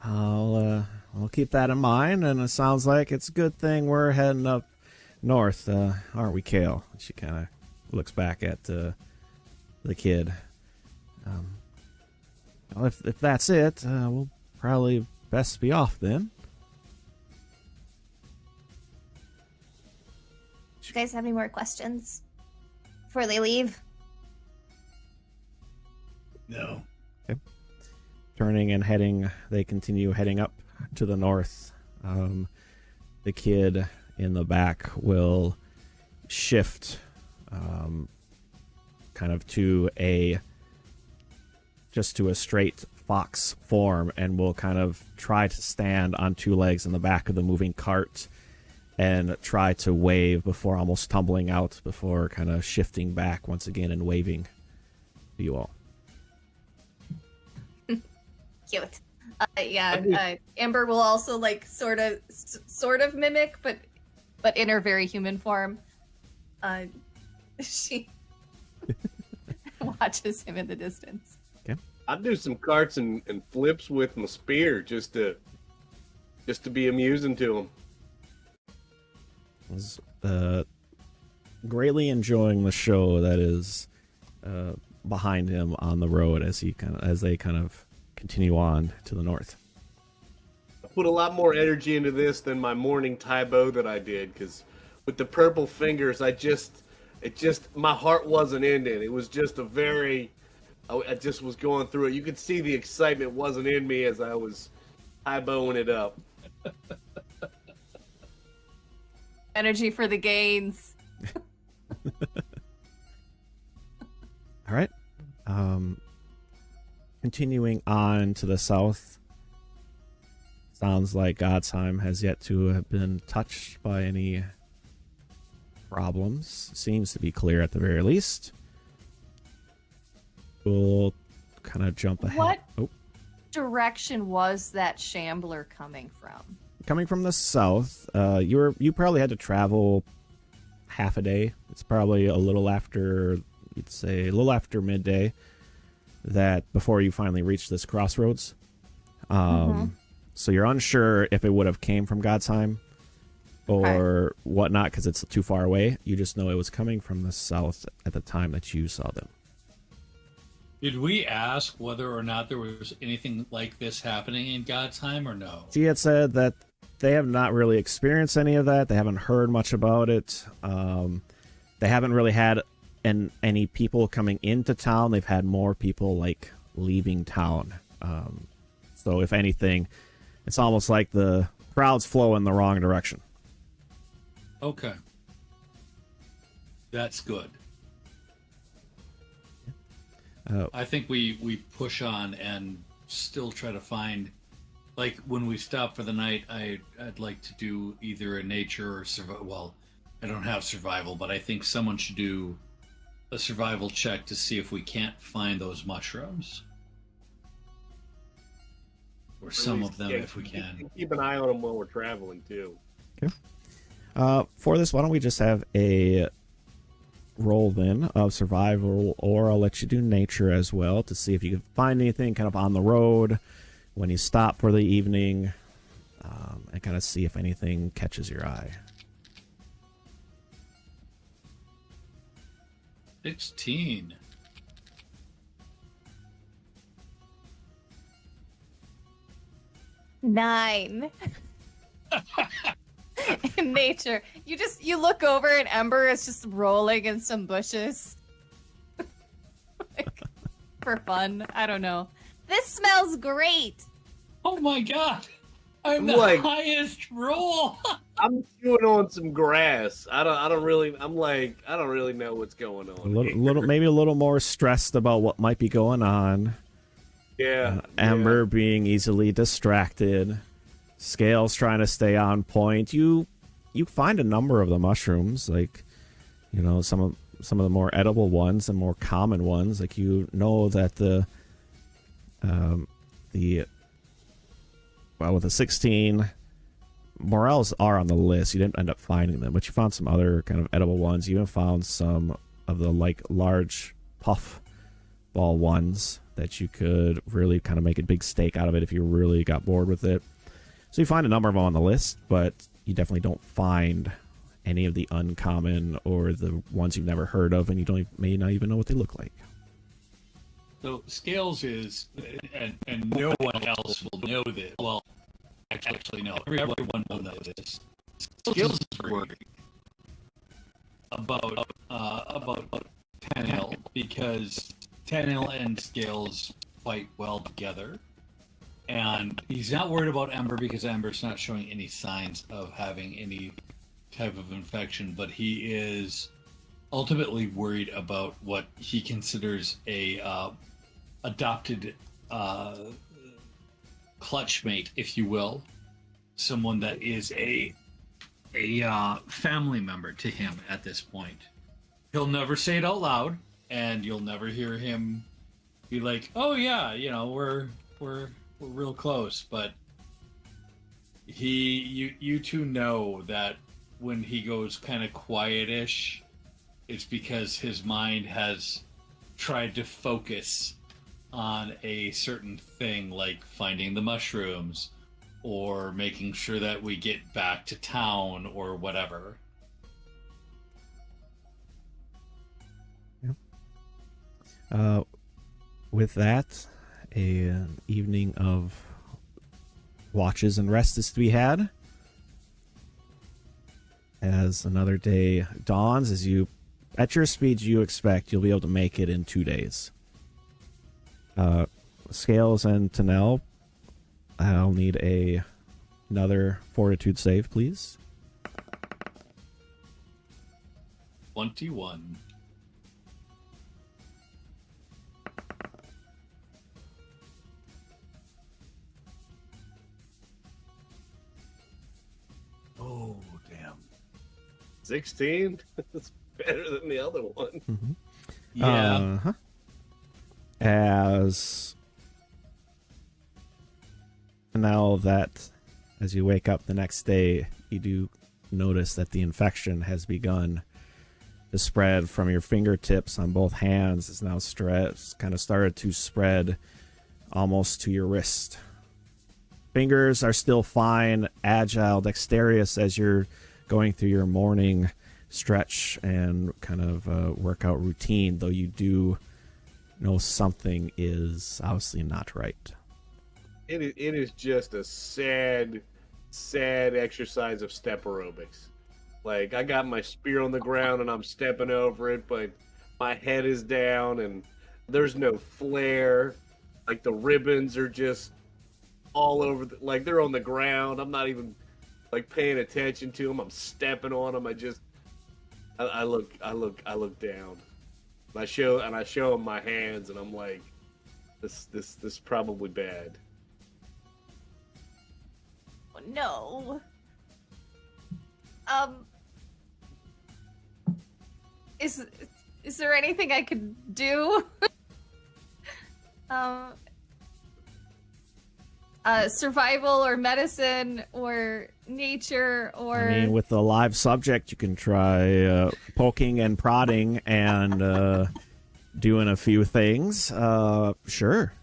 I'll keep that in mind, and it sounds like it's a good thing we're heading up north, aren't we, Kale? She kind of looks back at the kid. Well, if that's it, we'll probably best be off then. Do you guys have any more questions before they leave? No. Okay. Turning and heading, they continue heading up to the north. The kid in the back will shift kind of to a straight fox form, and will kind of try to stand on two legs in the back of the moving cart and try to wave before almost tumbling out, before kind of shifting back once again and waving to you all. Cute. Amber will also like sort of mimic, but in her very human form. She watches him in the distance. I'd do some carts and flips with my spear just to be amusing to him. Was greatly enjoying the show that is behind him on the road as they kind of continue on to the north. I put a lot more energy into this than my morning Taibo that I did, because with the purple fingers, my heart wasn't in it. It was just I just was going through it. You could see the excitement wasn't in me as I was Taiboing it up. Energy for the gains. All right. Continuing on to the south. Sounds like Godsheim has yet to have been touched by any problems. Seems to be clear at the very least. We'll kind of jump ahead. What direction was that shambler coming from? Coming from the south, you probably had to travel half a day. It's probably a little after midday that before you finally reach this crossroads. So you're unsure if it would have came from Godsheim or whatnot, because it's too far away. You just know it was coming from the south at the time that you saw them. Did we ask whether or not there was anything like this happening in Godsheim or no? She had said that they have not really experienced any of that. They haven't heard much about it. They haven't really had any people coming into town. They've had more people like leaving town. So if anything, it's almost like the crowds flow in the wrong direction. Okay. That's good. I think we push on and still try to find, like when we stop for the night, I'd like to do either a nature or survival. Well, I don't have survival, but I think someone should do a survival check to see if we can't find those mushrooms. Or some of them, if we can. Keep an eye on them while we're traveling, too. Okay. For this, why don't we just have a roll then of survival, or I'll let you do nature as well to see if you can find anything kind of on the road when you stop for the evening. and kind of see if anything catches your eye. 16. Nine. In nature, you look over and Ember is just rolling in some bushes. Like, for fun. I don't know. This smells great. Oh my god! I'm the Like- highest roll. I'm chewing on some grass. I don't really know what's going on. Maybe a little more stressed about what might be going on. Yeah. Ember being easily distracted. Scales trying to stay on point. You find a number of the mushrooms, like, you know, some of the more edible ones and more common ones. Like, you know that with the 16, morels are on the list. You didn't end up finding them, but you found some other kind of edible ones. You even found some of the like large puff ball ones that you could really kind of make a big steak out of it if you really got bored with it. So you find a number of them on the list, but you definitely don't find any of the uncommon or the ones you've never heard of, and you may not even know what they look like. So Scales is, and no one else will know this. Well, actually, no. Everyone will know this. Scales is worried about Tannehill because Tannehill and Scales fight well together. And he's not worried about Ember because Ember's not showing any signs of having any type of infection, but he is ultimately worried about what he considers a adopted clutch mate, if you will, someone that is a family member to him at this point. He'll never say it out loud, and you'll never hear him be like, "Oh yeah, you know, we're real close," but you two know that when he goes kind of quietish, it's because his mind has tried to focus on a certain thing, like finding the mushrooms or making sure that we get back to town or whatever. With that, an evening of watches and rest is to be had. As another day dawns, at your speed you expect, you'll be able to make it in 2 days. Scales and Tanel, I'll need another fortitude save, please. 21. Oh, damn. 16? That's better than the other one. Mm-hmm. Yeah. As now that as you wake up the next day, you do notice that the infection has begun to spread from your fingertips on both hands. It's now kind of started to spread almost to your wrist. Fingers are still fine, agile, dexterous as you're going through your morning stretch and kind of workout routine, though you do know something is obviously not right. It is just a sad exercise of step aerobics. Like, I got my spear on the ground and I'm stepping over it, but my head is down and there's no flare. Like, the ribbons are just all over, like, they're on the ground. I'm not even, like, paying attention to them. I'm stepping on them. I look down. I show him my hands, and I'm like, this is probably bad. No. Is there anything I could do? Survival or medicine or nature or... I mean, with the live subject, you can try poking and prodding and doing a few things. Sure.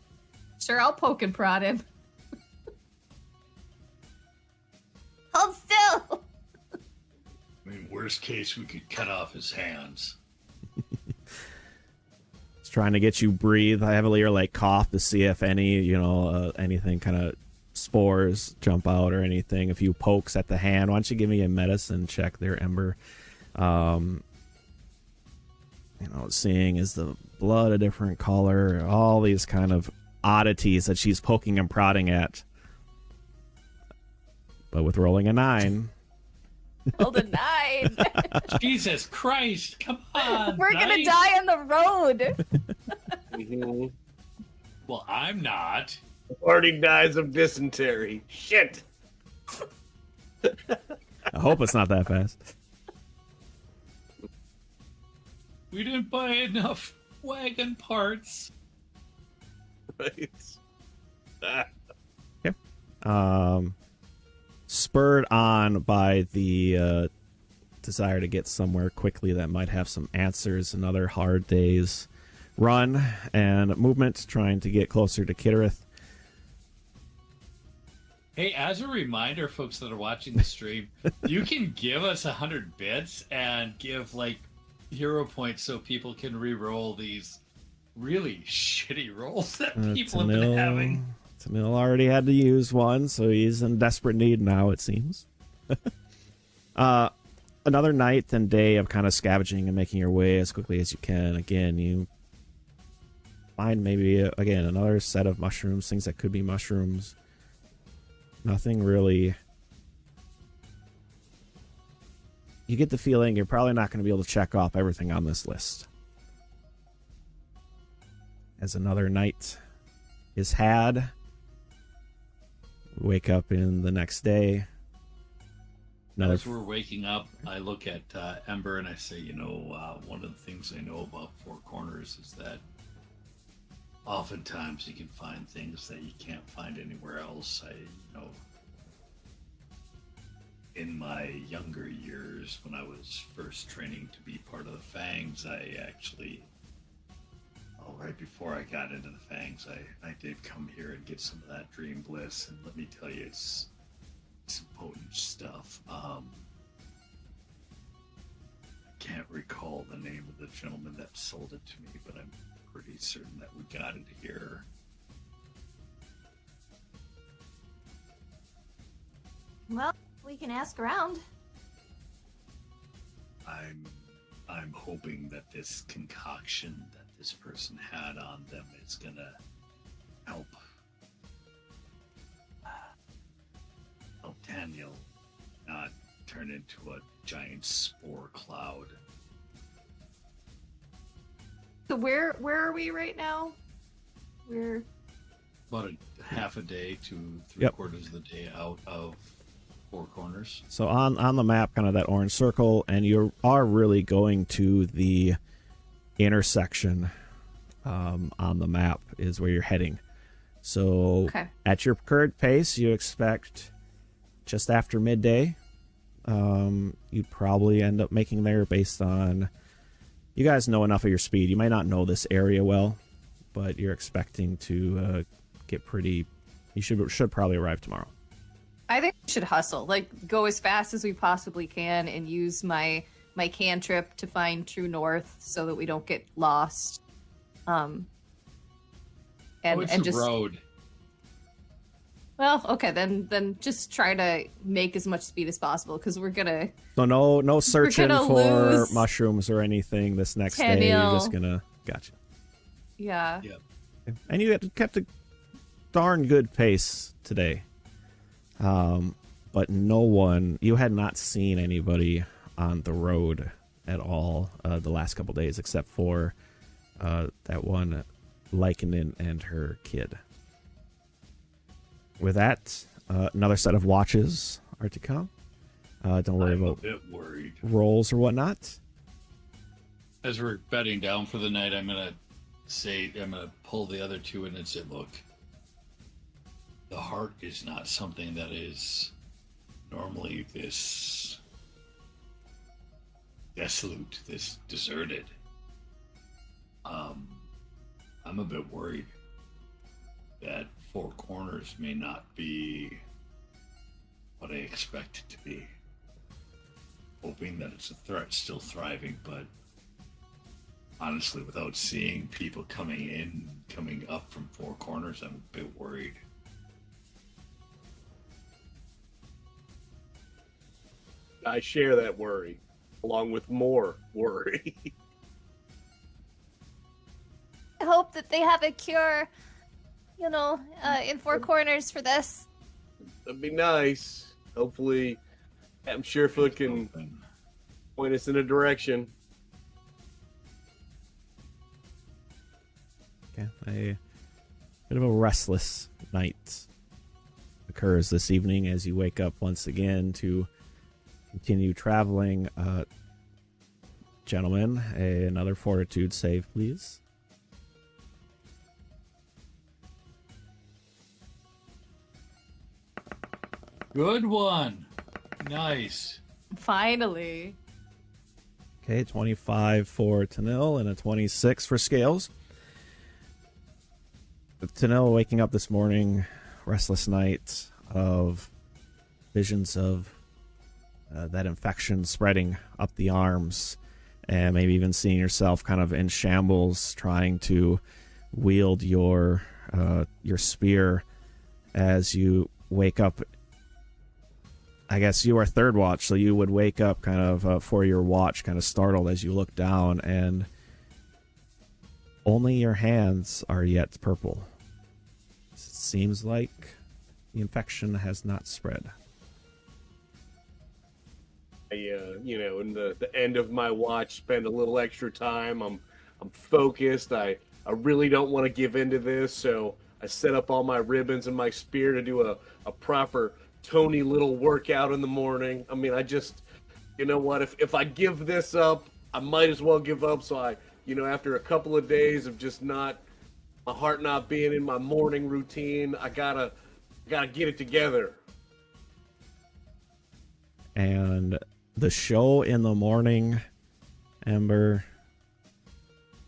Sure, I'll poke and prod him. Worst case, we could cut off his hands. It's trying to get you breathe heavily or like cough to see if any, anything kind of spores jump out or anything. A few pokes at the hand. Why don't you give me a medicine check there, Ember? Seeing is the blood a different color, all these kind of oddities that she's poking and prodding at. But with rolling a 9. Rolled a 9. Jesus Christ, come on. We're going to die on the road. Mhm. Well, I'm not. Party dies of dysentery. Shit. I hope it's not that fast. We didn't buy enough wagon parts. Right. Spurred on by the desire to get somewhere quickly that might have some answers, another hard day's run and movement trying to get closer to Cyrenthe. Hey, as a reminder, folks that are watching the stream, you can give us 100 bits and give hero points so people can re-roll these really shitty rolls that people have been having. Tamil already had to use one, so he's in desperate need now, it seems. Another night and day of kind of scavenging and making your way as quickly as you can. Again, you find maybe, another set of mushrooms, things that could be mushrooms. Nothing really. You get the feeling you're probably not going to be able to check off everything on this list. As another night is had, wake up in the next day. As we're waking up, I look at Ember and I say, one of the things I know about Four Corners is that oftentimes you can find things that you can't find anywhere else. In my younger years, when I was first training to be part of the Fangs, I actually, right before I got into the Fangs, I did come here and get some of that dream bliss, and let me tell you, it's some potent stuff. I can't recall the name of the gentleman that sold it to me, but I'm pretty certain that we got it here. Well, we can ask around. I'm hoping that this concoction that this person had on them is gonna help Daniel not turn into a giant spore cloud. So where are we right now? We're About a half a day to three-quarters of the day out of Four Corners. So on the map, kind of that orange circle, and you are really going to the intersection on the map is where you're heading. So at your current pace, you expect just after midday. You'd probably end up making there based on... You guys know enough of your speed. You might not know this area well, but you're expecting to get pretty... You should probably arrive tomorrow. I think we should hustle. Go as fast as we possibly can and use my cantrip to find true north so that we don't get lost. It's a just road. Well, okay, then just try to make as much speed as possible because we're gonna. So no searching for lose mushrooms or anything this next day. You're just gonna gotcha. Yeah. Yep. And you kept a darn good pace today. But no one, you had not seen anybody on the road at all the last couple days except for that one Lycanin and her kid. With that, another set of watches are to come. Don't worry I'm about a bit worried. rolls or whatnot. As we're bedding down for the night, I'm gonna pull the other two in and say, look, the heart is not something that is normally this desolate, this deserted. I'm a bit worried that Four Corners may not be what I expect it to be. hoping that it's a threat still thriving, but honestly, without seeing people coming up from four corners, I'm a bit worried. I share that worry, along with more worry. I hope that they have a cure, in Four Corners for this. That'd be nice. Hopefully, I'm sure Foot can point us in a direction. Okay, a bit of a restless night occurs this evening as you wake up once again to continue traveling. Gentlemen, another fortitude save, please. Good one. Nice. Finally. Okay, 25 for Tanil and a 26 for Scales. Tanil waking up this morning, restless night of visions of that infection spreading up the arms, and maybe even seeing yourself kind of in shambles trying to wield your spear as you wake up. I guess you are third watch, so you would wake up kind of for your watch, kind of startled as you look down, and only your hands are yet purple. It seems like the infection has not spread. In the end of my watch, spend a little extra time. I'm focused. I really don't want to give into this, so I set up all my ribbons and my spear to do a proper Tony little workout in the morning. I mean, I just, you know what? If I give this up, I might as well give up. So after a couple of days of just my heart not being in my morning routine, I gotta get it together. And the show in the morning, Ember,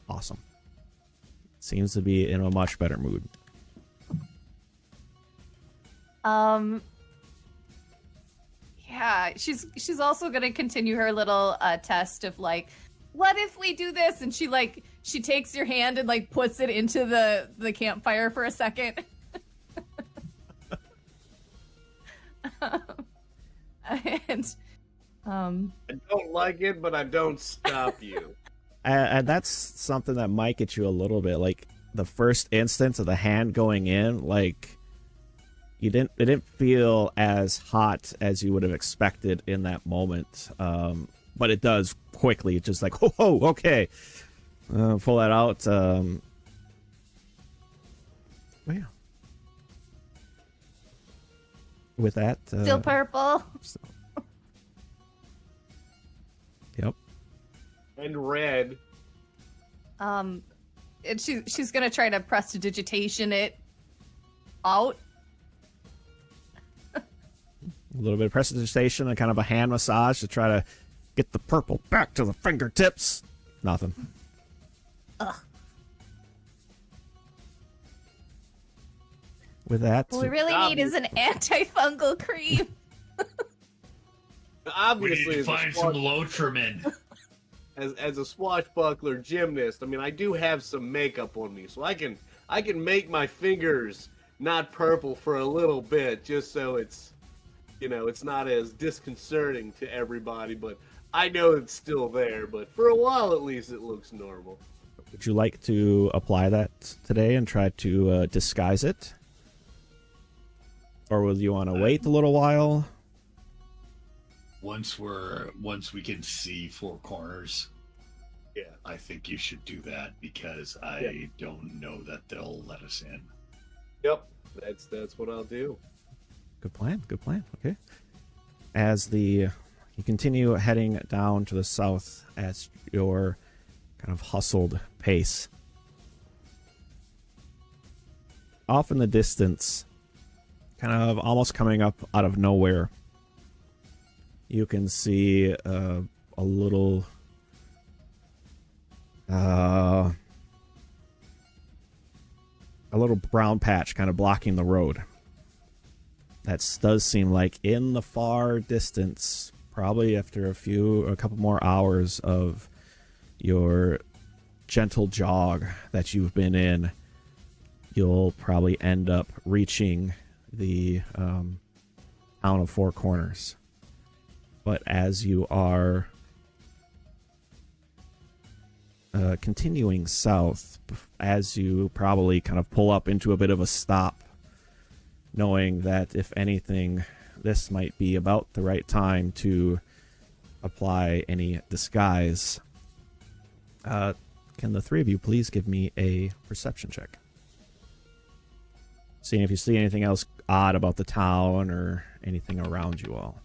awesome. Seems to be in a much better mood. Yeah, she's also gonna continue her little test of like, what if we do this? And she takes your hand and like puts it into the campfire for a second. And I don't like it, but I don't stop you. And that's something that might get you a little bit, like the first instance of the hand going in, like it didn't feel as hot as you would have expected in that moment. But it does quickly. It's just like, oh, okay. Pull that out. Yeah. With that. Still purple. Yep. And red. and she's gonna try to prestidigitation it out. A little bit of prestidigitation and kind of a hand massage to try to get the purple back to the fingertips. Nothing. Ugh. With that, What we really need is an antifungal cream. We Obviously, need to find some Lotrimin. as a swashbuckler gymnast, I mean, I do have some makeup on me, so I can make my fingers not purple for a little bit, just so it's not as disconcerting to everybody. But I know it's still there. But for a while, at least, it looks normal. would you like to apply that today and try to disguise it? Or will you want to wait a little while? Once we can see four corners, Yeah. I think you should do that because I don't know that they'll let us in. Yep. That's what I'll do. Good plan. Okay. As you continue heading down to the south at your kind of hustled pace, off in the distance, kind of almost coming up out of nowhere, you can see a little brown patch kind of blocking the road. That does seem like in the far distance, probably after a couple more hours of your gentle jog that you've been in, you'll probably end up reaching the town of Four Corners. But as you are continuing south, as you probably kind of pull up into a bit of a stop, knowing that if anything, this might be about the right time to apply any disguise, can the three of you please give me a perception check? Seeing if you see anything else odd about the town or anything around you all.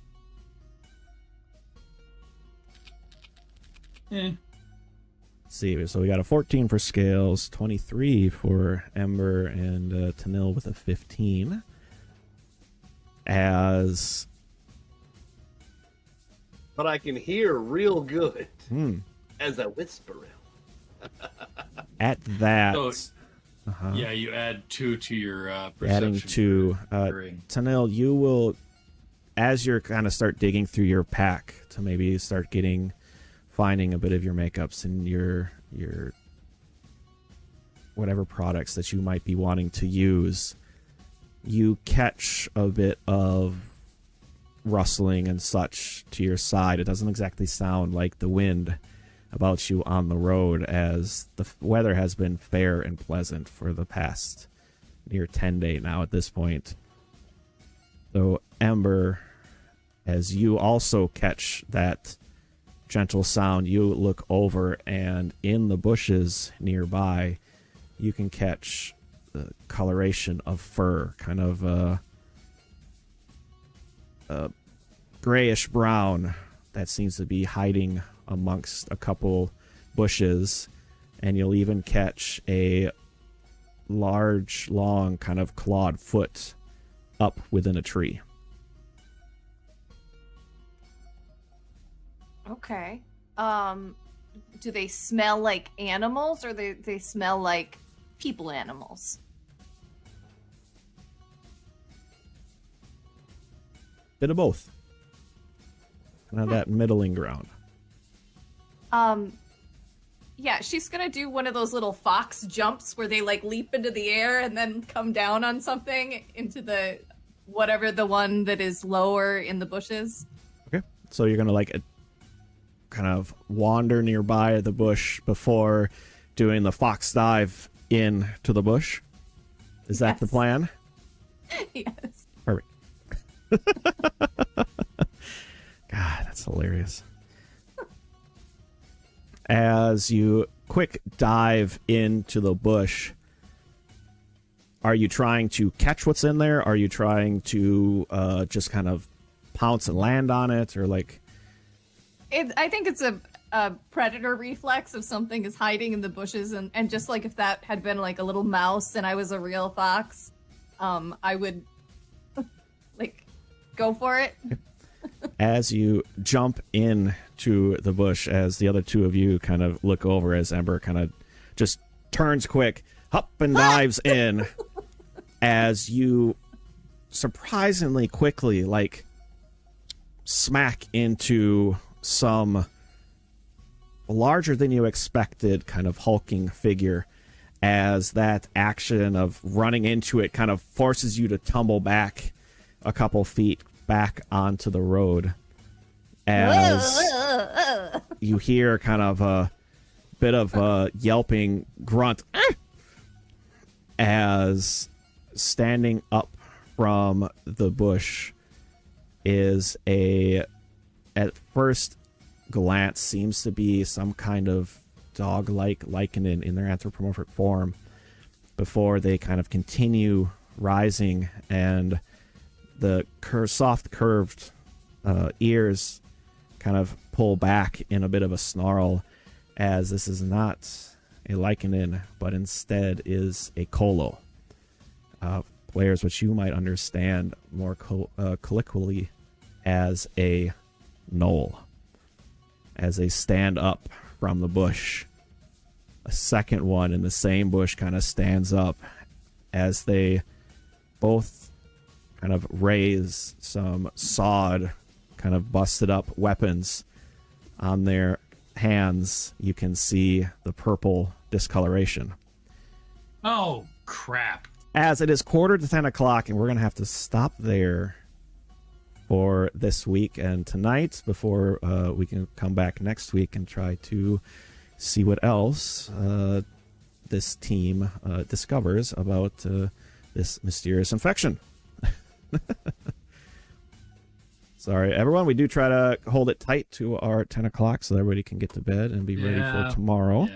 See, so we got a 14 for Scales, 23 for Ember, and Tanil with a 15. But I can hear real good as a whisperer. At that, yeah, you add 2 to your perception. adding 2, Tanil, you will, as you're kind of start digging through your pack to maybe start finding a bit of your makeups and your whatever products that you might be wanting to use, you catch a bit of rustling and such to your side. It doesn't exactly sound like the wind about you on the road, as the weather has been fair and pleasant for the past near 10 day now at this point. So Ember, as you also catch that gentle sound, you look over, and in the bushes nearby you can catch the coloration of fur, kind of a grayish brown that seems to be hiding amongst a couple bushes, and you'll even catch a large, long kind of clawed foot up within a tree. Okay. Do they smell like animals, or they smell like people animals? Bit of both. Kind of that middling ground. Yeah, she's gonna do one of those little fox jumps where they like leap into the air and then come down on something into the whatever the one that is lower in the bushes. Okay. So you're gonna kind of wander nearby the bush before doing the fox dive into the bush. Is that the plan? Yes. Perfect. God, that's hilarious. As you quick dive into the bush, are you trying to catch what's in there? Are you trying to just kind of pounce and land on it, or like? I think it's a predator reflex if something is hiding in the bushes, and just like if that had been like a little mouse and I was a real fox, I would like go for it. As you jump into the bush, as the other two of you kind of look over, as Ember kind of just turns quick, up and dives in, as you surprisingly quickly smack into some larger than you expected kind of hulking figure, as that action of running into it kind of forces you to tumble back a couple feet back onto the road, as you hear kind of a bit of a yelping grunt, as standing up from the bush is at first glance seems to be some kind of dog-like lichen in their anthropomorphic form, before they kind of continue rising, and the soft curved ears kind of pull back in a bit of a snarl, as this is not a lycanin, but instead is a colo. Players which you might understand more colloquially as a knoll. As they stand up from the bush, a second one in the same bush kind of stands up, as they both kind of raise some sawed kind of busted up weapons on their hands, you can see the purple discoloration. Oh, crap. As it is 9:45, and we're going to have to stop there for this week and tonight before we can come back next week and try to see what else this team discovers about this mysterious infection. Sorry, everyone. We do try to hold it tight to our 10 o'clock so everybody can get to bed and be ready for tomorrow.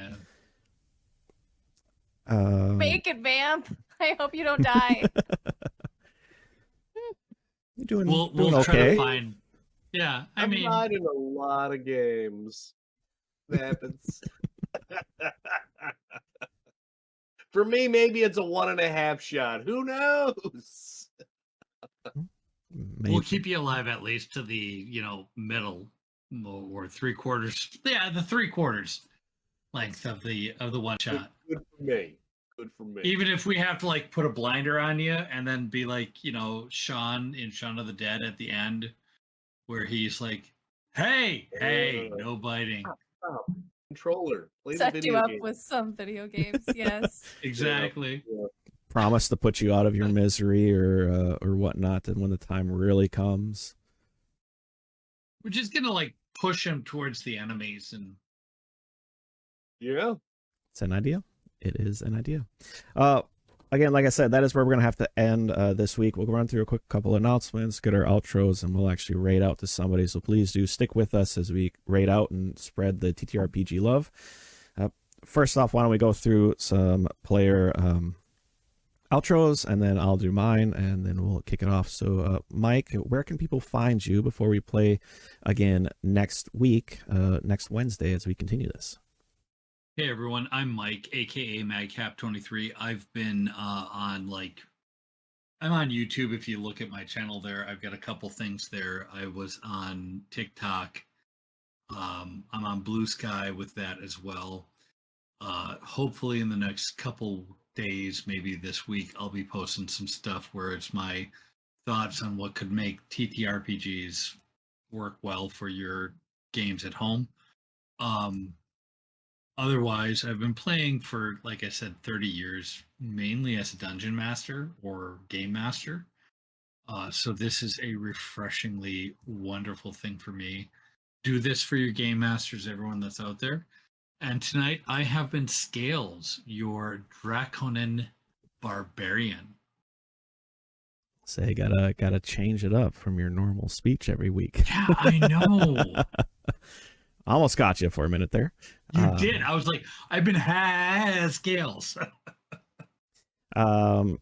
Yeah. Make it, Vamp. I hope you don't die. You're doing, We'll okay. try to find. Yeah, I I'm mean, not in a lot of games. That happens. For me, maybe it's a 1.5 shot. Who knows? Maybe. we'll keep you alive at least to the middle or 3/4. Yeah, the 3/4 length of the one shot. Good for me. Good for me. Even if we have to like put a blinder on you and then be like, Sean in Shaun of the Dead at the end, where he's like, "Hey, no biting." Oh, controller. Play the Set video you up game. with some video games, yes. Exactly. Yeah. Promise to put you out of your misery or whatnot, and when the time really comes, We're just gonna like push him towards the enemies and Yeah. it's an idea. It is an idea. Again, like I said, that is where we're going to have to end this week. We'll run through a quick couple announcements, get our outros, and we'll actually raid out to somebody. So please do stick with us as we raid out and spread the TTRPG love. First off, why don't we go through some player outros, and then I'll do mine, and then we'll kick it off. So, Mike, where can people find you before we play again next week, next Wednesday, as we continue this? Hey everyone, I'm Mike, aka Madcap23. I've been I'm on YouTube. If you look at my channel there, I've got a couple things there. I was on TikTok. I'm on Blue Sky with that as well. Hopefully in the next couple days, maybe this week, I'll be posting some stuff where it's my thoughts on what could make TTRPGs work well for your games at home. Otherwise, I've been playing for, like I said, 30 years, mainly as a dungeon master or game master. So this is a refreshingly wonderful thing for me. Do this for your game masters, everyone that's out there. And tonight I have been Scales, your Draconin Barbarian. Say, gotta change it up from your normal speech every week. Yeah, I know. Almost got you for a minute there. You did. I was like, I've been Scales. I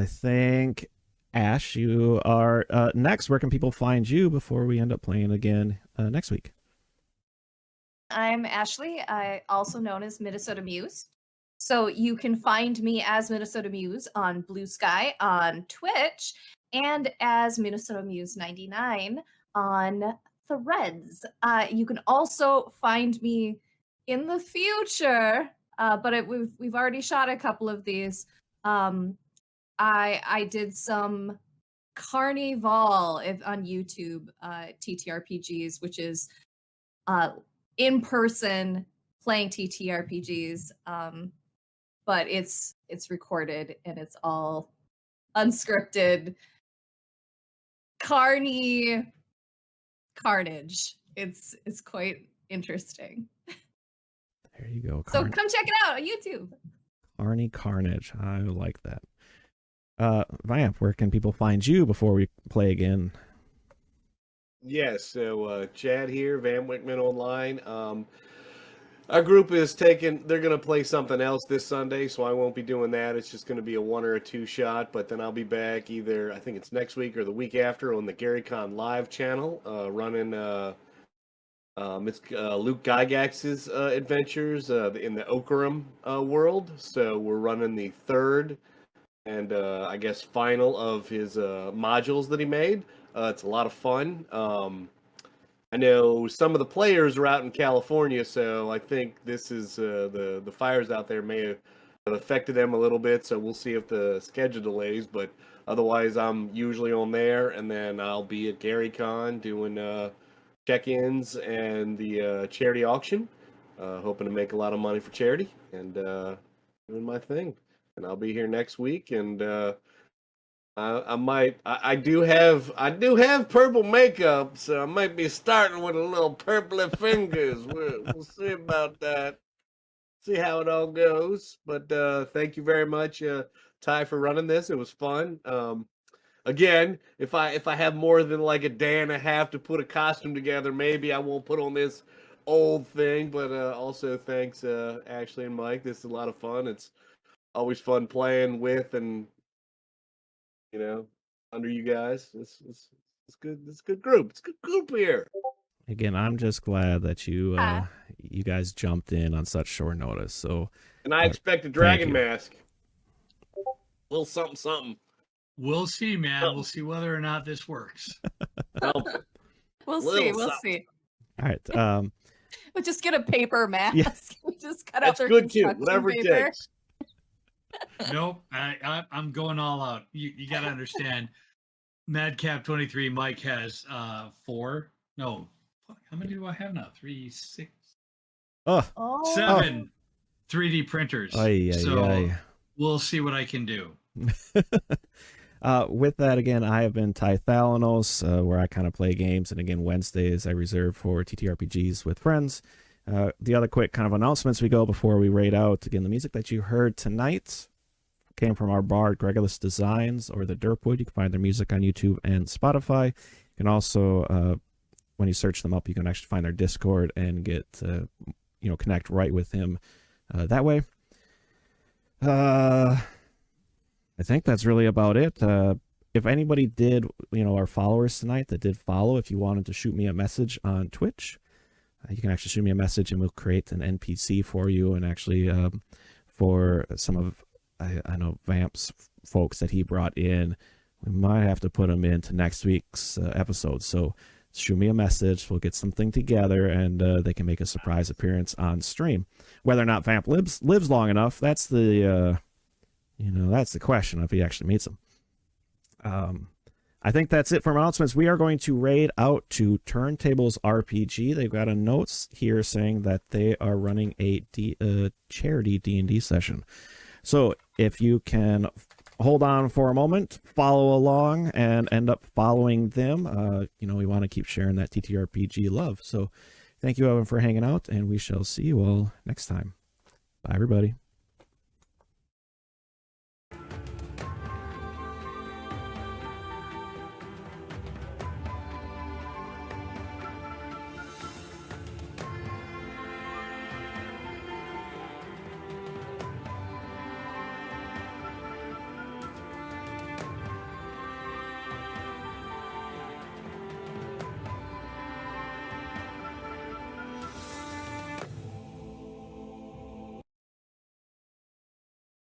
think, Ash, you are next. Where can people find you before we end up playing again next week? I'm Ashley, also known as Minnesota Muse. So you can find me as Minnesota Muse on Blue Sky on Twitch and as Minnesota Muse 99 on Threads. You can also find me in the future, but we've already shot a couple of these. I did some Carnival on YouTube TTRPGs, which is in person playing TTRPGs, but it's recorded and it's all unscripted carnage. It's quite interesting. There you go. So come check it out on YouTube. Carney Carnage. I like that. Vamp, where can people find you before we play again? Yes, so Chad here, Van Wickman Online. Our group is they're going to play something else this Sunday, so I won't be doing that. It's just going to be a 1 or a 2 shot, but then I'll be back either, I think it's next week or the week after on the GaryCon Live channel, running it's Luke Gygax's adventures in the Okaram world. So we're running the third and I guess final of his modules that he made. It's a lot of fun. I know some of the players are out in California, so I think this is the fires out there may it affected them a little bit, so we'll see if the schedule delays. But otherwise, I'm usually on there, and then I'll be at GaryCon doing check-ins and the charity auction, hoping to make a lot of money for charity and doing my thing. And I'll be here next week, and I do have purple makeup, so I might be starting with a little purpley fingers. We'll see about that. See how it all goes. But thank you very much, Ty, for running this. It was fun. Again, if I have more than like a day and a half to put a costume together, maybe I won't put on this old thing. But also thanks, Ashley and Mike. This is a lot of fun. It's always fun playing with and under you guys. It's good. It's a good group. It's a good group here. Again, I'm just glad that you guys jumped in on such short notice. So, and I expect a dragon mask. A little something. We'll see, man. We'll see whether or not this works. We'll see. All right. We'll just get a paper mask. Yeah. We'll just cut That's out their good too. construction Whatever paper. it takes. Nope. I'm going all out. You got to understand. Madcap 23. Mike has 4. No. How many do I have now? 3, 6, 7 3D printers. We'll see what I can do. With that, again, I have been Ty Thalanos, where I kind of play games, and again, Wednesdays I reserve for TTRPGs with friends. The other quick kind of announcements we go before we raid out. Again, the music that you heard tonight came from our bard Gregulus Designs or the Derpwood. You can find their music on YouTube and Spotify. You can also, when you search them up, you can actually find their Discord and get, connect right with him that way. I think that's really about it. If anybody did, our followers tonight that did follow, if you wanted to shoot me a message on Twitch, you can actually shoot me a message and we'll create an NPC for you. And actually, for some of, I know Vamp's folks that he brought in, we might have to put them into next week's episode. So shoot me a message. We'll get something together and they can make a surprise appearance on stream. Whether or not Vamp lives long enough, that's the, that's the question if he actually meets them. I think that's it for announcements. We are going to raid out to Turntables RPG. They've got a notes here saying that they are running a charity D&D session. So if you can hold on for a moment, follow along, and end up following them, we want to keep sharing that TTRPG love. So thank you, Evan, for hanging out, and we shall see you all next time. Bye, everybody.